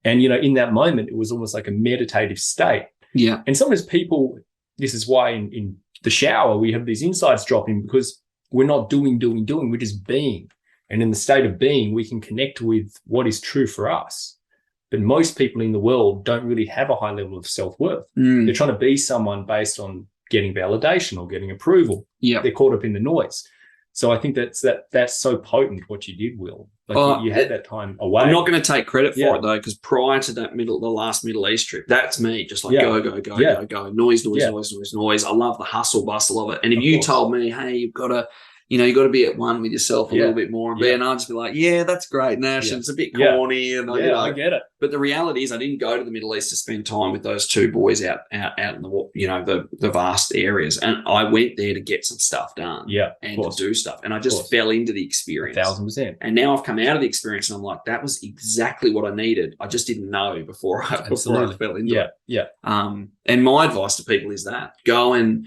B: And, in that moment, it was almost like a meditative state.
A: Yeah.
B: And sometimes people, this is why in the shower, we have these insights dropping because we're not doing, we're just being. And in the state of being, we can connect with what is true for us. But most people in the world don't really have a high level of self-worth. They're trying to be someone based on getting validation or getting approval. Yeah. They're caught up in the noise. So I think that's so potent what you did, Will. Like you had that time away.
A: I'm not going to take credit for it though, because prior to the last Middle East trip, that's me just like go, noise. I love the hustle bustle of it. And if you told me, hey, you've got to be at one with yourself a little bit more and I'd just be like, yeah, that's great, Nash. And it's a bit corny. And
B: I get it.
A: But the reality is I didn't go to the Middle East to spend time with those two boys out in the vast areas. And I went there to get some stuff done and to do stuff. And I just fell into the experience.
B: 1,000%.
A: And now I've come out of the experience and I'm like, that was exactly what I needed. I just didn't know before I fell into it.
B: Yeah.
A: And my advice to people is that go and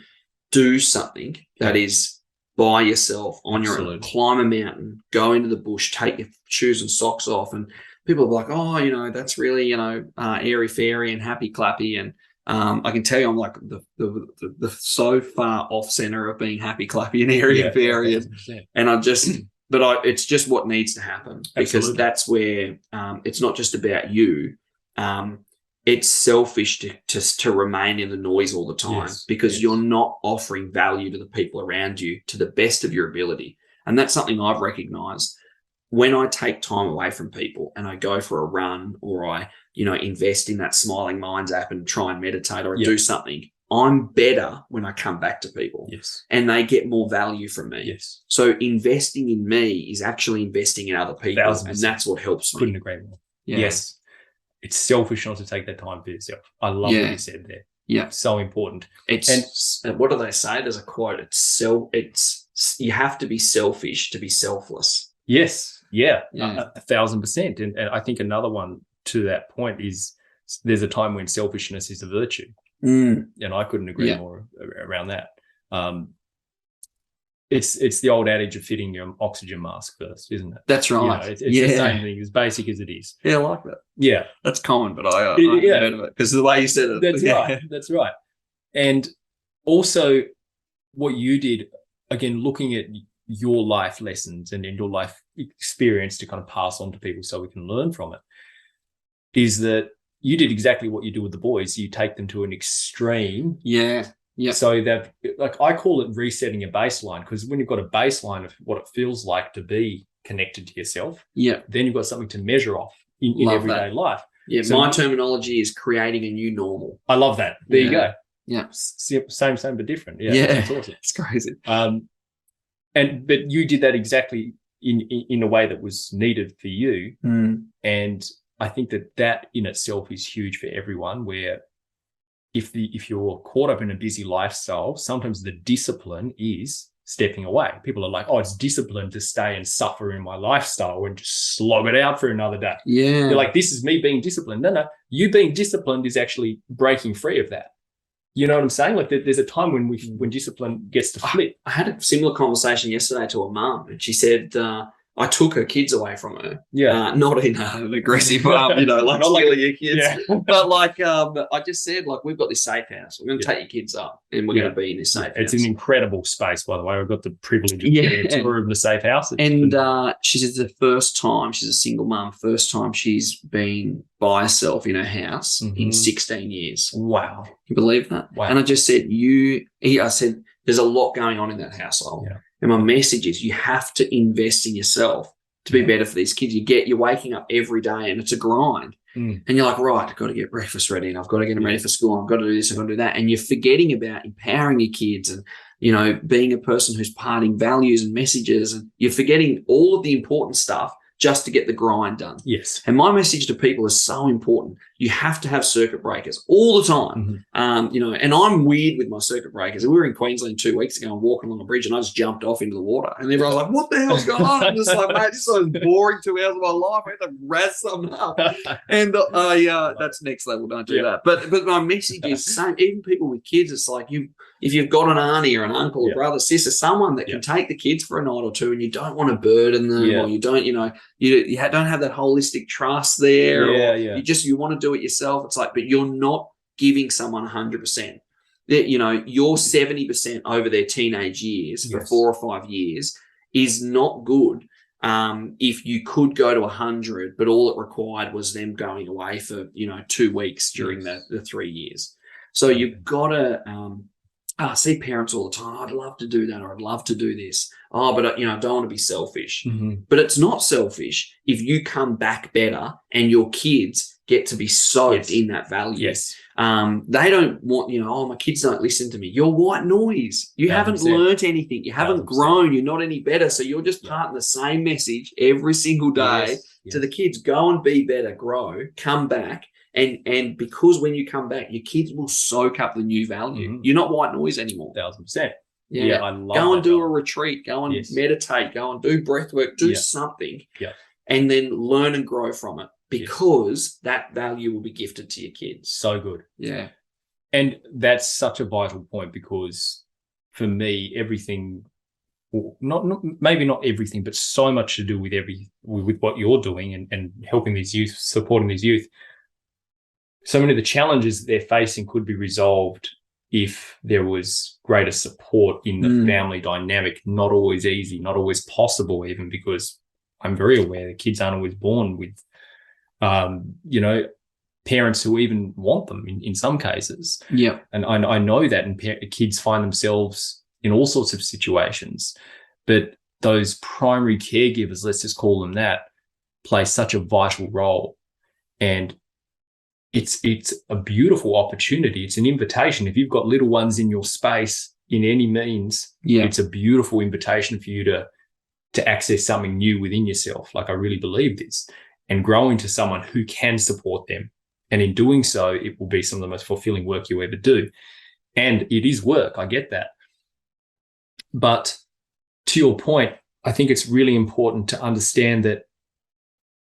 A: do something that is by yourself on your own. Climb a mountain, go into the bush, take your shoes and socks off. And people are like, oh, that's really, airy fairy and happy clappy. And I can tell you I'm like the so far off center of being happy clappy and airy and fairy. And it's just what needs to happen because that's where it's not just about you. It's selfish to remain in the noise all the time because you're not offering value to the people around you to the best of your ability. And that's something I've recognized when I take time away from people and I go for a run or I, invest in that Smiling Minds app and try and meditate or do something. I'm better when I come back to people and they get more value from me. Yes. So investing in me is actually investing in other people 1,000%. And that's what helps me.
B: Couldn't agree more. Yeah. Yes. It's selfish not to take that time for yourself. I love what you said there. Yeah. So important.
A: And what do they say? There's a quote. You have to be selfish to be selfless.
B: Yes. Yeah. 1,000%. And I think another one to that point is there's a time when selfishness is a virtue. And I couldn't agree more around that. It's the old adage of fitting your oxygen mask first, isn't it?
A: That's right.
B: It's the same thing, as basic as it is.
A: Yeah, I like that.
B: Yeah.
A: That's common, but I heard of it because of the way you said it.
B: That's right. That's right. And also what you did, again, looking at your life lessons and your life experience to kind of pass on to people so we can learn from it, is that you did exactly what you do with the boys. You take them to an extreme.
A: Yeah. Yeah.
B: So that, like, I call it resetting your baseline, because when you've got a baseline of what it feels like to be connected to yourself, then you've got something to measure off in everyday life.
A: Yeah. So my terminology is creating a new normal.
B: I love that. There you go.
A: Yeah.
B: Same, but different. Yeah.
A: That's awesome. It's crazy.
B: But you did that exactly in a way that was needed for you. And I think that in itself is huge for everyone, where if you're caught up in a busy lifestyle, sometimes the discipline is stepping away. People are like, oh, it's discipline to stay and suffer in my lifestyle and just slog it out for another day.
A: Yeah.
B: They're like, this is me being disciplined. No, you being disciplined is actually breaking free of that. You know what I'm saying? Like there's a time when discipline gets to flip.
A: I had a similar conversation yesterday to a mum, and she said, I took her kids away from her.
B: Yeah.
A: Not in an aggressive, like stealing your kids.
B: Yeah.
A: But I just said, we've got this safe house. We're going to take your kids up and we're going to be in this safe house.
B: It's an incredible space, by the way. I've got the privilege of getting a tour of the safe house.
A: And she says the first time, she's a single mum, first time she's been by herself in her house in 16 years.
B: Wow.
A: You believe that? Wow. And I just said, I said, there's a lot going on in that household. Yeah. And my message is you have to invest in yourself to be better for these kids. You're waking up every day and it's a grind. And you're like, right, I've got to get breakfast ready and I've got to get them ready for school. I've got to do this, I've got to do that. And you're forgetting about empowering your kids and, being a person who's parting values and messages. And you're forgetting all of the important stuff just to get the grind done.
B: Yes.
A: And my message to people is so important. You have to have circuit breakers all the time. And I'm weird with my circuit breakers. We were in Queensland 2 weeks ago and walking along the bridge and I just jumped off into the water. And everyone's like, what the hell's going on? I'm just like, mate, this is boring 2 hours of my life. I had to razz something up. And that's next level. Don't do that. But my message is the same. Even people with kids, it's like if you've got an auntie or an uncle or brother, sister, someone that can take the kids for a night or two and you don't want to burden them or you don't, you don't have that holistic trust there. You want to do it yourself. It's like, but you're not giving someone 100%. Your 70% over their teenage years for 4 or 5 years is not good. If you could go to 100, but all it required was them going away for, 2 weeks during the 3 years. So you've got to, I see parents all the time. I'd love to do that, or I'd love to do this. But I don't want to be selfish. But it's not selfish if you come back better and your kids get to be soaked in that value.
B: Yes.
A: They don't want, my kids don't listen to me. You're white noise. You haven't learnt anything. You haven't grown. You're not any better. So you're just parting the same message every single day to the kids. Go and be better, grow, come back. And because when you come back, your kids will soak up the new value. You're not white noise anymore.
B: 1,000%.
A: Yeah,
B: I love
A: go and do a retreat. Go and meditate. Go and do breathwork. Do something. And then learn and grow from it because that value will be gifted to your kids.
B: So good.
A: Yeah.
B: And that's such a vital point because for me, everything, maybe not everything, but so much to do with what you're doing and helping these youth, supporting these youth. So many of the challenges that they're facing could be resolved if there was greater support in the family dynamic. Not always easy, not always possible, even because I'm very aware that kids aren't always born with, parents who even want them in some cases.
A: Yeah.
B: And I know that, and kids find themselves in all sorts of situations. But those primary caregivers, let's just call them that, play such a vital role. And it's a beautiful opportunity. It's an invitation. If you've got little ones in your space in any means, it's a beautiful invitation for you to access something new within yourself. Like, I really believe this, and grow into someone who can support them. And in doing so, it will be some of the most fulfilling work you ever do. And it is work. I get that. But to your point, I think it's really important to understand that,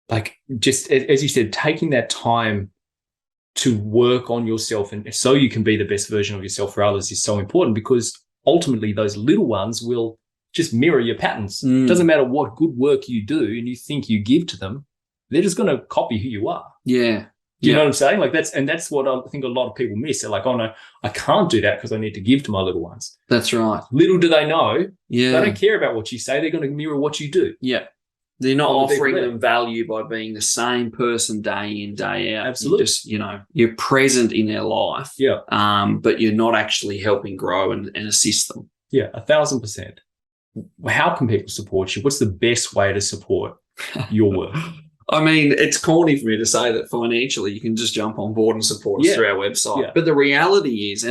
B: like, just as you said, taking that time to work on yourself and so you can be the best version of yourself for others is so important, because ultimately those little ones will just mirror your patterns. It doesn't matter what good work you do and you think you give to them, they're just going to copy who you are.
A: Yeah.
B: Do you know what I'm saying? Like, that's what I think a lot of people miss. They're like, oh no, I can't do that because I need to give to my little ones.
A: That's right.
B: Little do they know,
A: they
B: don't care about what you say. They're going to mirror what you do.
A: Yeah. They're not offering them value by being the same person day in, day out.
B: Absolutely.
A: You're present in their life.
B: Yeah.
A: But you're not actually helping grow and assist them.
B: Yeah, 1,000%. How can people support you? What's the best way to support your work?
A: I mean, it's corny for me to say that financially you can just jump on board and support us through our website. Yeah. But the reality is,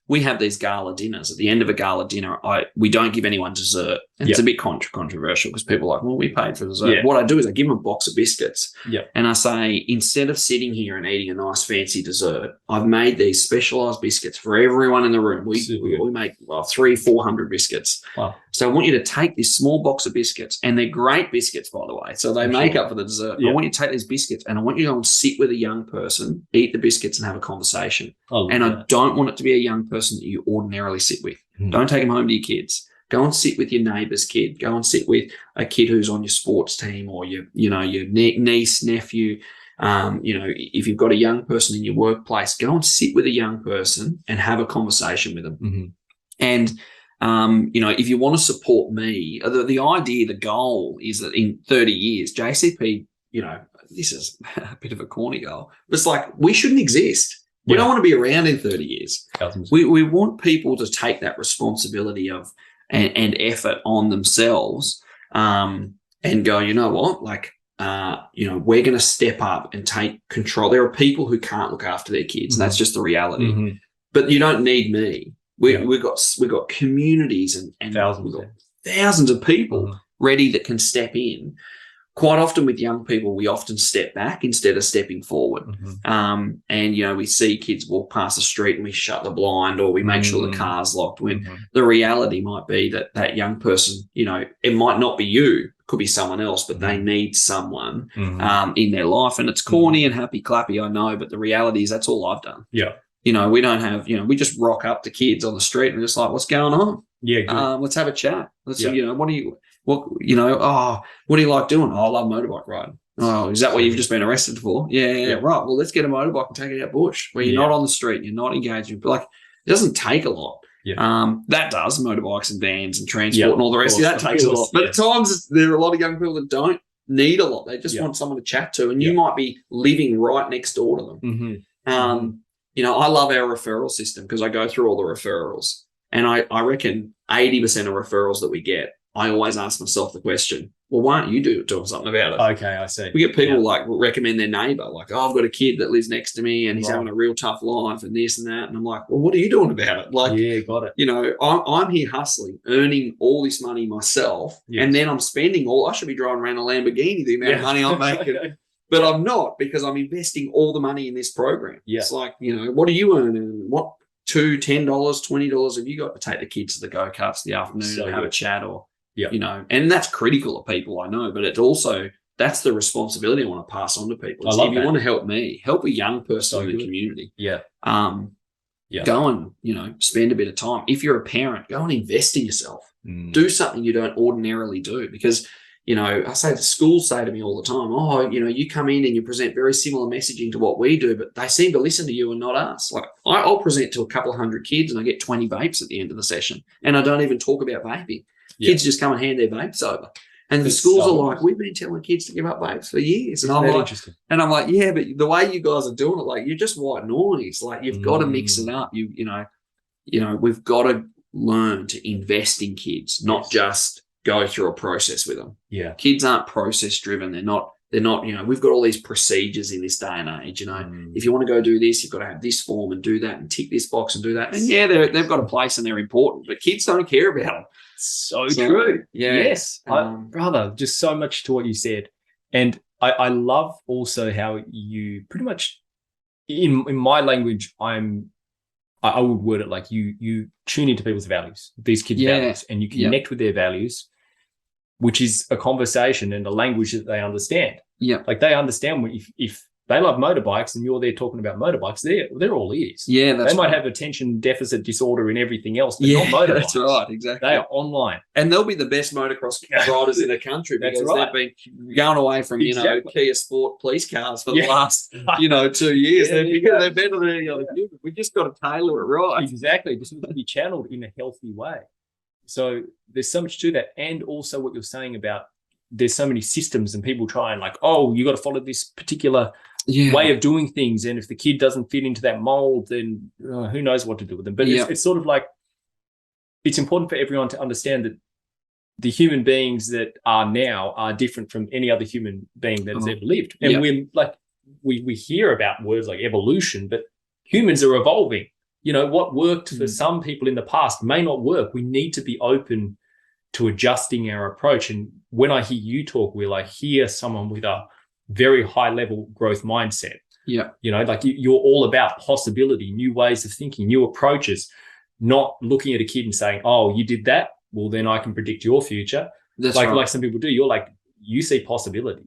A: we have these gala dinners. At the end of a gala dinner, we don't give anyone dessert. And it's a bit controversial because people are like, well, we paid for dessert. Yeah. What I do is I give them a box of biscuits.
B: Yeah.
A: And I say, instead of sitting here and eating a nice fancy dessert, I've made these specialized biscuits for everyone in the room. We make 300-400 biscuits.
B: Wow.
A: So I want you to take this small box of biscuits, and they're great biscuits, by the way. So they make up for the dessert. Yeah. I want you to take these biscuits and I want you to go and sit with a young person, eat the biscuits and have a conversation. I don't want it to be a young person that you ordinarily sit with. Don't take them home to your kids. Go and sit with your neighbour's kid. Go and sit with a kid who's on your sports team, or your niece, nephew. If you've got a young person in your workplace, go and sit with a young person and have a conversation with them.
B: Mm-hmm.
A: And if you want to support me, the idea, the goal is that in 30 years, JCP, this is a bit of a corny goal, but it's like we shouldn't exist. We don't want to be around in 30 years. We want people to take that responsibility of and effort on themselves and go, you know what, we're going to step up and take control. There are people who can't look after their kids, and that's just the reality.
B: Mm-hmm.
A: But you don't need me. We've got communities and thousands of people ready that can step in. Quite often with young people, we often step back instead of stepping forward. And we see kids walk past the street and we shut the blind, or we make sure the car's locked, when the reality might be that young person, it might not be you, it could be someone else, but they need someone in their life. And it's corny and happy clappy, I know, but the reality is that's all I've done.
B: Yeah.
A: We don't have, we just rock up to kids on the street and just like, what's going on?
B: Yeah. Good.
A: Let's have a chat. What do you like doing? Oh, I love motorbike riding. Oh, is that what you've just been arrested for? Yeah. Right. Well, let's get a motorbike and take it out bush where you're not on the street, you're not engaging. But it doesn't take a lot.
B: Yeah.
A: That does, motorbikes and vans and transport and all the rest of that takes a lot. But at times there are a lot of young people that don't need a lot. They just want someone to chat to, and you might be living right next door to them. I love our referral system because I go through all the referrals, and I reckon 80% of referrals that we get, I always ask myself the question, well, why aren't you doing something about it?
B: Okay, I see.
A: We get people recommend their neighbour, like, oh, I've got a kid that lives next to me and he's having a real tough life and this and that. And I'm like, well, what are you doing about it?
B: Got it.
A: I'm here hustling, earning all this money myself, and then I'm spending I should be driving around a Lamborghini, the amount of money I'm making. But I'm not, because I'm investing all the money in this program.
B: Yeah.
A: It's like, what are you earning? What, $2, $10, $20 have you got to take the kids to the go-karts in the afternoon and have a chat, or, and that's critical of people, I know, but it's also, that's the responsibility I want to pass on to people. If you want to help me, help a young person in the community.
B: Yeah.
A: Go and, spend a bit of time. If you're a parent, go and invest in yourself. Do something you don't ordinarily do, because I say the schools say to me all the time, you come in and you present very similar messaging to what we do, but they seem to listen to you and not us. Like I'll present to a couple of hundred kids and I get 20 vapes at the end of the session, and I don't even talk about vaping. Kids just come and hand their vapes over. And the schools are like, we've been telling kids to give up vapes for years. And I'm like, yeah, but the way you guys are doing it, you're just white noise. You've got to mix it up. We've got to learn to invest in kids, not just go through a process with them.
B: Yeah.
A: Kids aren't process driven. They're not, we've got all these procedures in this day and age, if you want to go do this, you've got to have this form and do that and tick this box and do that. And they've got a place and they're important, but kids don't care about them.
B: So true.
A: Yeah.
B: Yes. Brother, just so much to what you said. And I love also how you pretty much, in my language, I would word it like you tune into people's values, these kids' values, and you connect with their values, which is a conversation and a language that they understand.
A: Yeah.
B: They understand if they love motorbikes and you're there talking about motorbikes, they're all ears.
A: Yeah,
B: they might have attention deficit disorder and everything else, but not motorbikes.
A: That's right, exactly.
B: They are online.
A: And they'll be the best motocross riders in the country because they've been going away from, Kia Sport police cars for the last, 2 years. They're better than any other human. We just got to tailor it right.
B: Exactly. Just need to be channeled in a healthy way. So there's so much to that. And also what you're saying about there's so many systems and people try and you got to follow this particular way of doing things. And if the kid doesn't fit into that mold, then who knows what to do with them. But it's sort of it's important for everyone to understand that the human beings that are now are different from any other human being that has ever lived. And we hear about words like evolution, but humans are evolving. What worked for some people in the past may not work. We need to be open to adjusting our approach. And when I hear you talk, Will, I hear someone with a very high level growth mindset.
A: Yeah.
B: You're all about possibility, new ways of thinking, new approaches, not looking at a kid and saying, oh, you did that, well, then I can predict your future.
A: That's right.
B: Like some people do. You see possibility.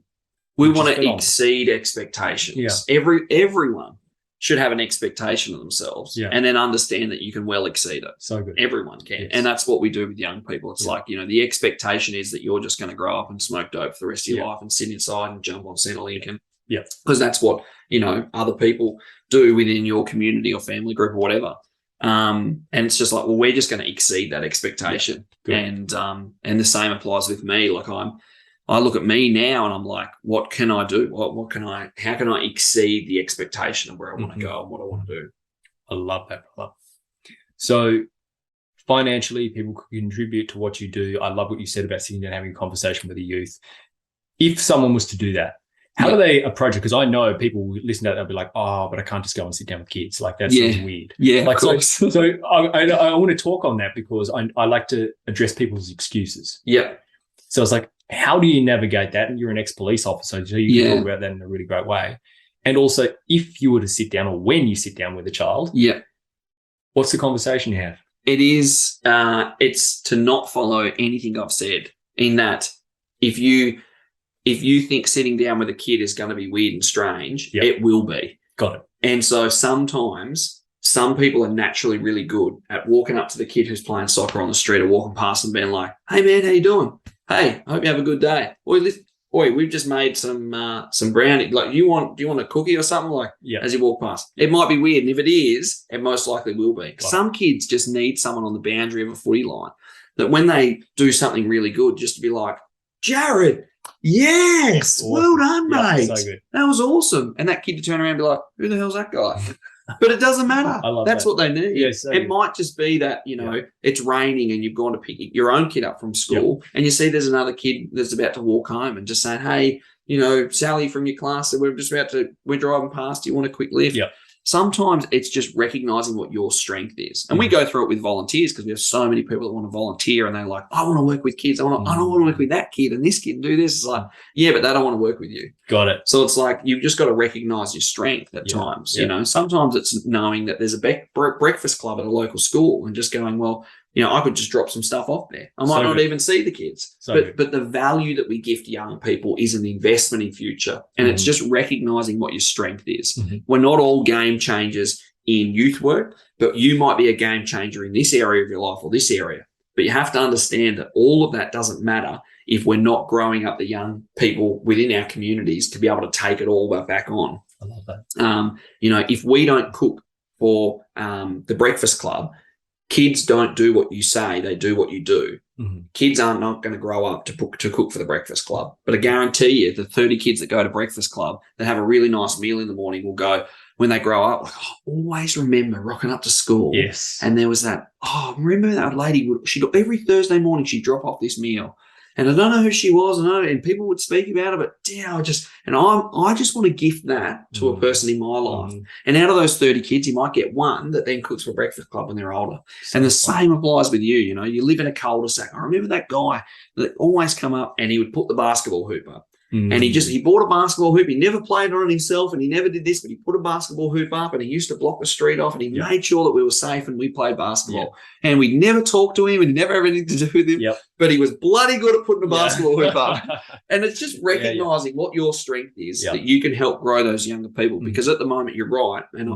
A: We want to exceed expectations. Yeah. Everyone should have an expectation of themselves
B: Yeah.
A: and then understand that you can well exceed it.
B: So good.
A: Everyone can.
B: Yes.
A: And that's what we do with young people. It's like, the expectation is that you're just going to grow up and smoke dope for the rest of your life and sit inside and jump on Centrelink. And because that's what, other people do within your community or family group or whatever. And it's just like, well, we're just going to exceed that expectation. And the same applies with me. Like I look at me now and I'm like, what can I do? How can I exceed the expectation of where I want to go and what I want to do?
B: I love that, brother. So financially, people can contribute to what you do. I love what you said about sitting down and having a conversation with the youth. If someone was to do that, how do they approach it? Because I know people will listen to that, they'll be like, oh, but I can't just go and sit down with kids. Like, that seems weird.
A: Yeah,
B: like, so I want to talk on that because I like to address people's excuses.
A: Yeah.
B: So it's like, how do you navigate that? And you're an ex-police officer, so you can talk about that in a really great way. And also, if you were to sit down or when you sit down with a child, what's the conversation you have?
A: It is, it's to not follow anything I've said, in that if you think sitting down with a kid is going to be weird and strange, it will be.
B: Got it.
A: And so sometimes some people are naturally really good at walking up to the kid who's playing soccer on the street or walking past and being like, hey, man, how you doing? Hey, I hope you have a good day. Oi, we've just made some brownie. Like, do you want a cookie or something? Like, as you walk past. It might be weird, and if it is, it most likely will be. Some kids just need someone on the boundary of a footy line that when they do something really good, just to be like, Jared, yes, awesome. Well done, mate. So good. That was awesome. And that kid to turn around and be like, who the hell's that guy? But it doesn't matter. That's what they need. Yeah, so it might just be that, it's raining and you've gone to pick your own kid up from school and you see there's another kid that's about to walk home and just saying, hey, Sally from your class, we're driving past. Do you want a quick lift?
B: Yeah.
A: Sometimes it's just recognizing what your strength is. And we go through it with volunteers because we have so many people that want to volunteer and they're like, I want to work with kids. I don't want to work with that kid and this kid and do this. It's like, yeah, but they don't want to work with you.
B: Got it.
A: So it's like, you've just got to recognize your strength at times. Sometimes it's knowing that there's a breakfast club at a local school and just going, well, I could just drop some stuff off there. I might not even see the kids. But the value that we gift young people is an investment in future. And it's just recognizing what your strength is. We're not all game changers in youth work, but you might be a game changer in this area of your life or this area. But you have to understand that all of that doesn't matter if we're not growing up the young people within our communities to be able to take it all back on.
B: I love that.
A: If we don't cook for the breakfast club, kids don't do what you say, they do what you do. Kids aren't not going to grow up to cook for the breakfast club. But I guarantee you the 30 kids that go to breakfast club that have a really nice meal in the morning will go, when they grow up, like, always remember rocking up to school.
B: Yes.
A: And there was that, remember that lady, every Thursday morning she'd drop off this meal. And I don't know who she was, and people would speak about it, but I just want to gift that to a person in my life. And out of those 30 kids, you might get one that then cooks for breakfast club when they're older. And the same applies with you. You live in a cul-de-sac. I remember that guy that always come up and he would put the basketball hoop up. And he bought a basketball hoop. He never played on it himself and he never did this, but he put a basketball hoop up and he used to block the street off and he made sure that we were safe and we played basketball. And we never talked to him and he never had anything to do with him, but he was bloody good at putting a basketball hoop up. And it's just recognizing what your strength is that you can help grow those younger people because at the moment you're right. And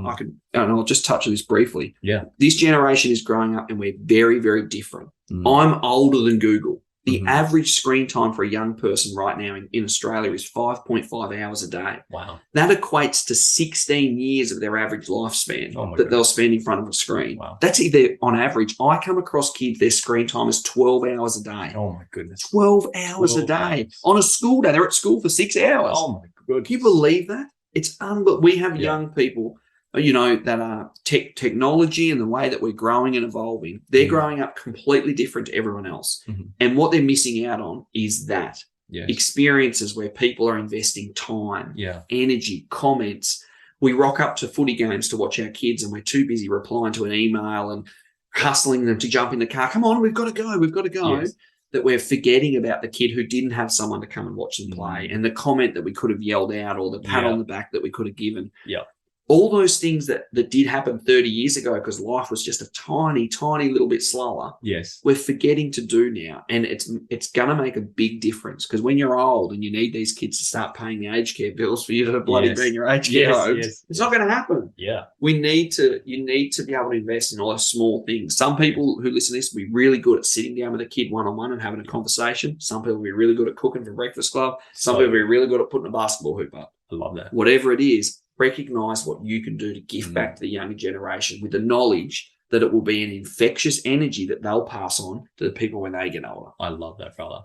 A: I'll just touch on this briefly.
B: Yeah.
A: This generation is growing up and we're very, very different. I'm older than Google. The average screen time for a young person right now in Australia is 5.5 hours a day.
B: Wow.
A: That equates to 16 years of their average lifespan that they'll spend in front of a screen.
B: Wow.
A: That's either on average. I come across kids, their screen time is 12 hours a day.
B: Oh, my goodness.
A: 12 hours a day. On a school day. They're at school for 6 hours.
B: Oh, my goodness.
A: Can you believe that? It's unbelievable. We have young people that are technology and the way that we're growing and evolving, they're growing up completely different to everyone else. And what they're missing out on is that experiences where people are investing time, energy, comments. We rock up to footy games to watch our kids and we're too busy replying to an email and hustling them to jump in the car. Come on, we've got to go. Yes. That we're forgetting about the kid who didn't have someone to come and watch them play and the comment that we could have yelled out or the pat on the back that we could have given.
B: Yeah.
A: all those things that did happen 30 years ago because life was just a tiny, tiny little bit slower.
B: Yes.
A: We're forgetting to do now. And it's going to make a big difference because when you're old and you need these kids to start paying the aged care bills for you to bloody be in your aged care homes, it's not going to happen.
B: Yeah.
A: You need to be able to invest in all those small things. Some people who listen to this will be really good at sitting down with a kid one-on-one and having a conversation. Some people will be really good at cooking for Breakfast Club. Some people will be really good at putting a basketball hoop up.
B: I love that.
A: Whatever it is, recognize what you can do to give back to the younger generation with the knowledge that it will be an infectious energy that they'll pass on to the people when they get older.
B: I love that, brother.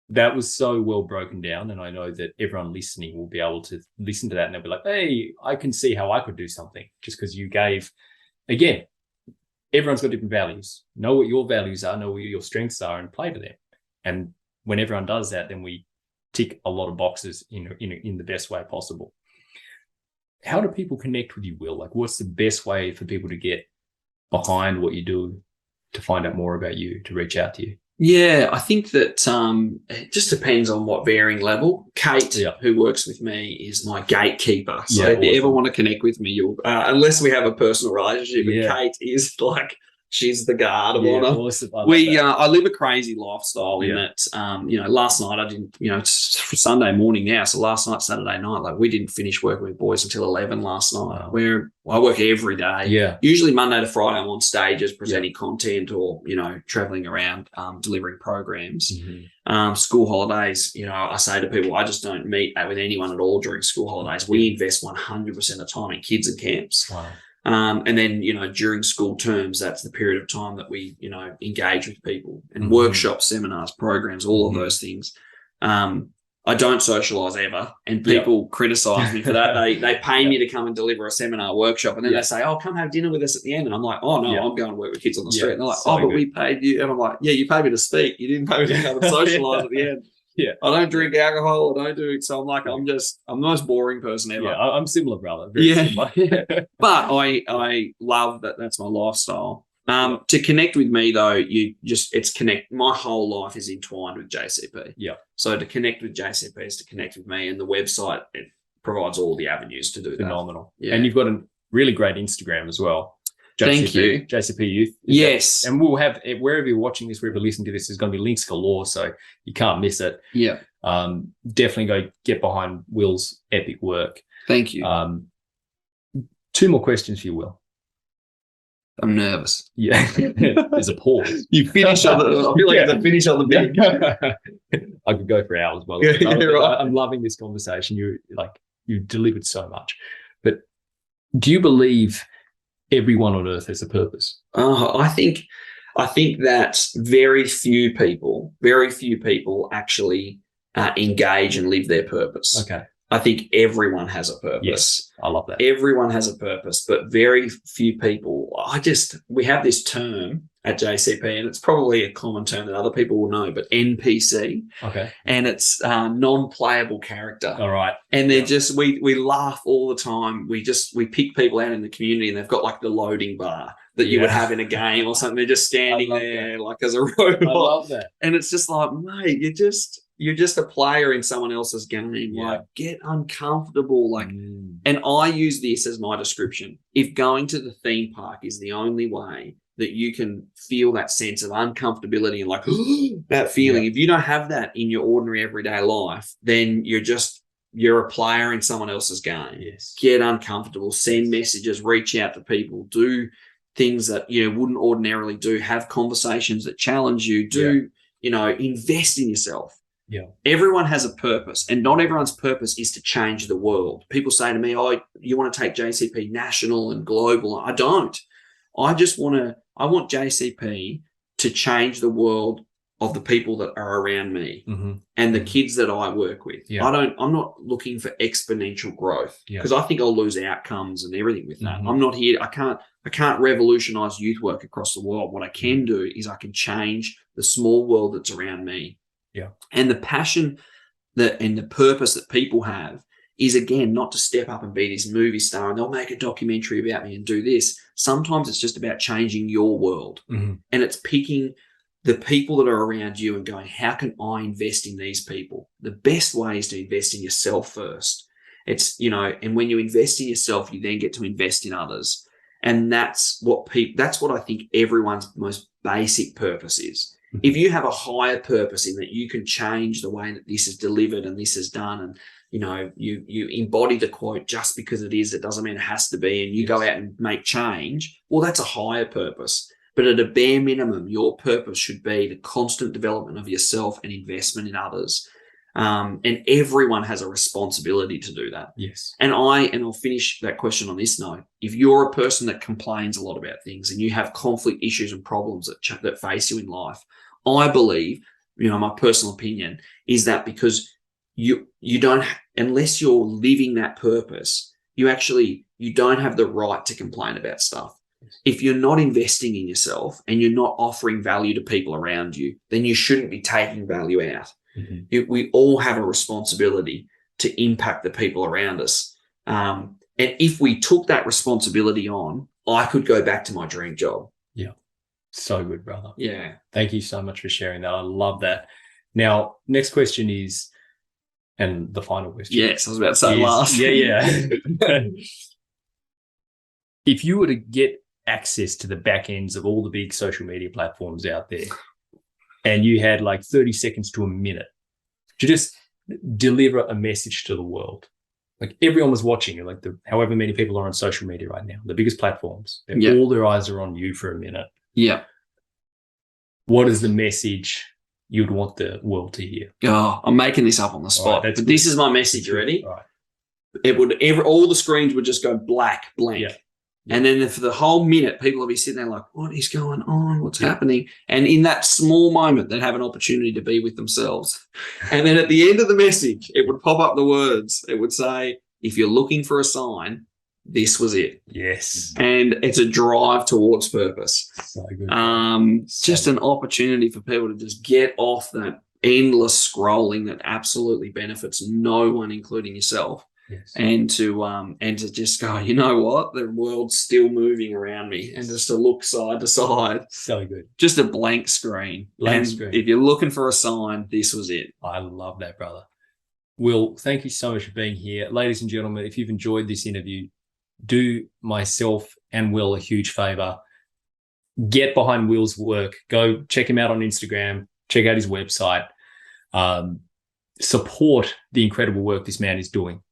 B: That was so well broken down. And I know that everyone listening will be able to listen to that and they'll be like, hey, I can see how I could do something just because you gave, again, everyone's got different values. Know what your values are, know what your strengths are and play to them. And when everyone does that, then we tick a lot of boxes in the best way possible. How do people connect with you, Will? Like, what's the best way for people to get behind what you do, to find out more about you, to reach out to you?
A: Yeah, I think that it just depends on what varying level. Kate, who works with me, is my gatekeeper. So if you ever want to connect with me, you'll unless we have a personal relationship, but Kate is like, she's the guard of honor.
B: Awesome.
A: I live a crazy lifestyle in that, last night I didn't, it's Sunday morning now. So last night, Saturday night, like we didn't finish working with boys until 11 last night. Wow. Where I work every day. Yeah. Usually Monday to Friday, I'm on stages presenting content or, traveling around, delivering programs. Mm-hmm. School holidays, I say to people, I just don't meet with anyone at all during school holidays. We invest 100% of time in kids and camps. Wow. And then, during school terms, that's the period of time that we, engage with people and workshops, seminars, programs, all of those things. I don't socialize ever, and people criticize me for that. They pay me to come and deliver a seminar workshop, and then they say, oh, come have dinner with us at the end. And I'm like, oh, no, I'm going to work with kids on the street. And they're like, but we paid you. And I'm like, yeah, you paid me to speak. You didn't pay me to come and socialize at the end. Yeah, I don't drink alcohol. I don't do it. So I'm like, I'm the most boring person ever.
B: Yeah, I'm similar, brother. Very similar.
A: But I love that. That's my lifestyle. To connect with me though, my whole life is entwined with JCP. Yeah. So to connect with JCP is to connect with me, and the website, it provides all the avenues to do that.
B: Phenomenal. Yeah. And you've got a really great Instagram as well.
A: Thank you.
B: JCP Youth.
A: Yes.
B: And we'll have, wherever you're watching this, wherever you're listening to this, there's going to be links galore, so you can't miss it.
A: Yeah.
B: Definitely go get behind Will's epic work.
A: Thank you.
B: 2 more questions for you, Will.
A: I'm nervous.
B: Yeah. There's a pause.
A: You finish on the, I feel like it's a finish on the bit.
B: I could go for hours, by the way. Right. I'm loving this conversation. You delivered so much. But do you believe everyone on earth has a purpose?
A: I think that very few people actually engage and live their purpose.
B: Okay.
A: I think everyone has a purpose.
B: Yes, I love that.
A: Everyone has a purpose, but very few people. We have this term at JCP, and it's probably a common term that other people will know, but NPC. Okay. And it's non-playable character.
B: All right.
A: And they're just, we laugh all the time. We pick people out in the community, and they've got like the loading bar that you would have in a game or something. They're just standing there like as a robot.
B: I love that.
A: And it's just like, mate, you're just a player in someone else's game. Yeah. Like, get uncomfortable. Like, and I use this as my description. If going to the theme park is the only way that you can feel that sense of uncomfortability and like that feeling, if you don't have that in your ordinary everyday life, then you're a player in someone else's game. Yes. Get uncomfortable, send messages, reach out to people, do things that you wouldn't ordinarily do, have conversations that challenge you, invest in yourself. Yeah. Everyone has a purpose, and not everyone's purpose is to change the world. People say to me, oh, you want to take JCP national and global. I don't. I want JCP to change the world of the people that are around me and the kids that I work with. Yeah. I'm not looking for exponential growth because I think I'll lose outcomes and everything with that. I'm not here. I can't revolutionize youth work across the world. What I can do is I can change the small world that's around me. Yeah. And the passion and the purpose that people have is, again, not to step up and be this movie star and they'll make a documentary about me and do this. Sometimes it's just about changing your world. And it's picking the people that are around you and going, how can I invest in these people? The best way is to invest in yourself first. It's, and when you invest in yourself, you then get to invest in others. And that's what I think everyone's most basic purpose is. If you have a higher purpose in that you can change the way that this is delivered and this is done, and you embody the quote, just because it is, it doesn't mean it has to be, and you go out and make change, well, that's a higher purpose. But at a bare minimum, your purpose should be the constant development of yourself and investment in others. And everyone has a responsibility to do that.
B: Yes.
A: And I'll finish that question on this note. If you're a person that complains a lot about things and you have conflict issues and problems that face you in life, I believe, my personal opinion is that because you don't, unless you're living that purpose, you don't have the right to complain about stuff. If you're not investing in yourself and you're not offering value to people around you, then you shouldn't be taking value out. We all have a responsibility to impact the people around us. And if we took that responsibility on, I could go back to my dream job.
B: Yeah. So good, brother.
A: Yeah.
B: Thank you so much for sharing that. I love that. Now, next question is, and the final question.
A: Yes, I was about to say last.
B: Yeah. If you were to get access to the back ends of all the big social media platforms out there, and you had like 30 seconds to a minute to just deliver a message to the world, like everyone was watching you, like however many people are on social media right now, the biggest platforms, all their eyes are on you for a minute. Yeah. What is the message you'd want the world to hear?
A: Oh, I'm making this up on the spot, but this is my message. You ready? All right. All the screens would just go blank. Yeah. And then for the whole minute, people will be sitting there like, what is going on? What's happening? And in that small moment, they'd have an opportunity to be with themselves. And then at the end of the message, it would pop up the words. It would say, if you're looking for a sign, this was it.
B: Yes.
A: And it's a drive towards purpose.
B: So good.
A: Just an opportunity for people to just get off that endless scrolling that absolutely benefits no one, including yourself.
B: Yes.
A: And to just go, you know what? The world's still moving around me, and just to look side to side.
B: So good.
A: Just a blank screen. Screen. If you're looking for a sign, this was it.
B: I love that, brother. Will, thank you so much for being here. Ladies and gentlemen, if you've enjoyed this interview, do myself and Will a huge favor. Get behind Will's work. Go check him out on Instagram. Check out his website. Support the incredible work this man is doing.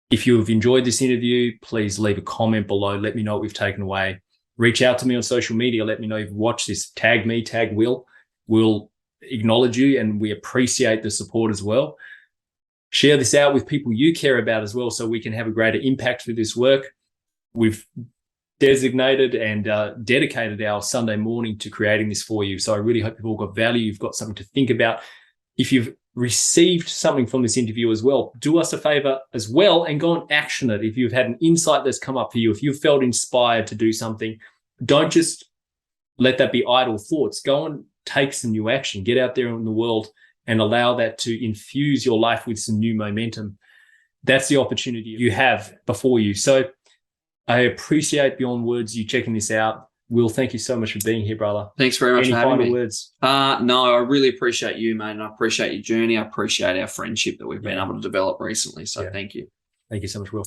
B: If you have enjoyed this interview, please leave a comment below. Let me know what we've taken away. Reach out to me on social media. Let me know you've watched this. Tag me, tag Will. We'll acknowledge you, and we appreciate the support as well. Share this out with people you care about as well, so we can have a greater impact through this work. We've designated and dedicated our Sunday morning to creating this for you. So I really hope you've all got value. You've got something to think about. If you've received something from this interview as well, do us a favor as well and go and action it. If you've had an insight that's come up for you, if you've felt inspired to do something, don't just let that be idle thoughts. Go and take some new action. Get out there in the world and allow that to infuse your life with some new momentum. That's the opportunity you have before you. So I appreciate beyond words you checking this out. Will, thank you so much for being here, brother.
A: Thanks very much for having me.
B: Any final words?
A: No, I really appreciate you, mate, and I appreciate your journey. I appreciate our friendship that we've been able to develop recently. So thank you.
B: Thank you so much, Will.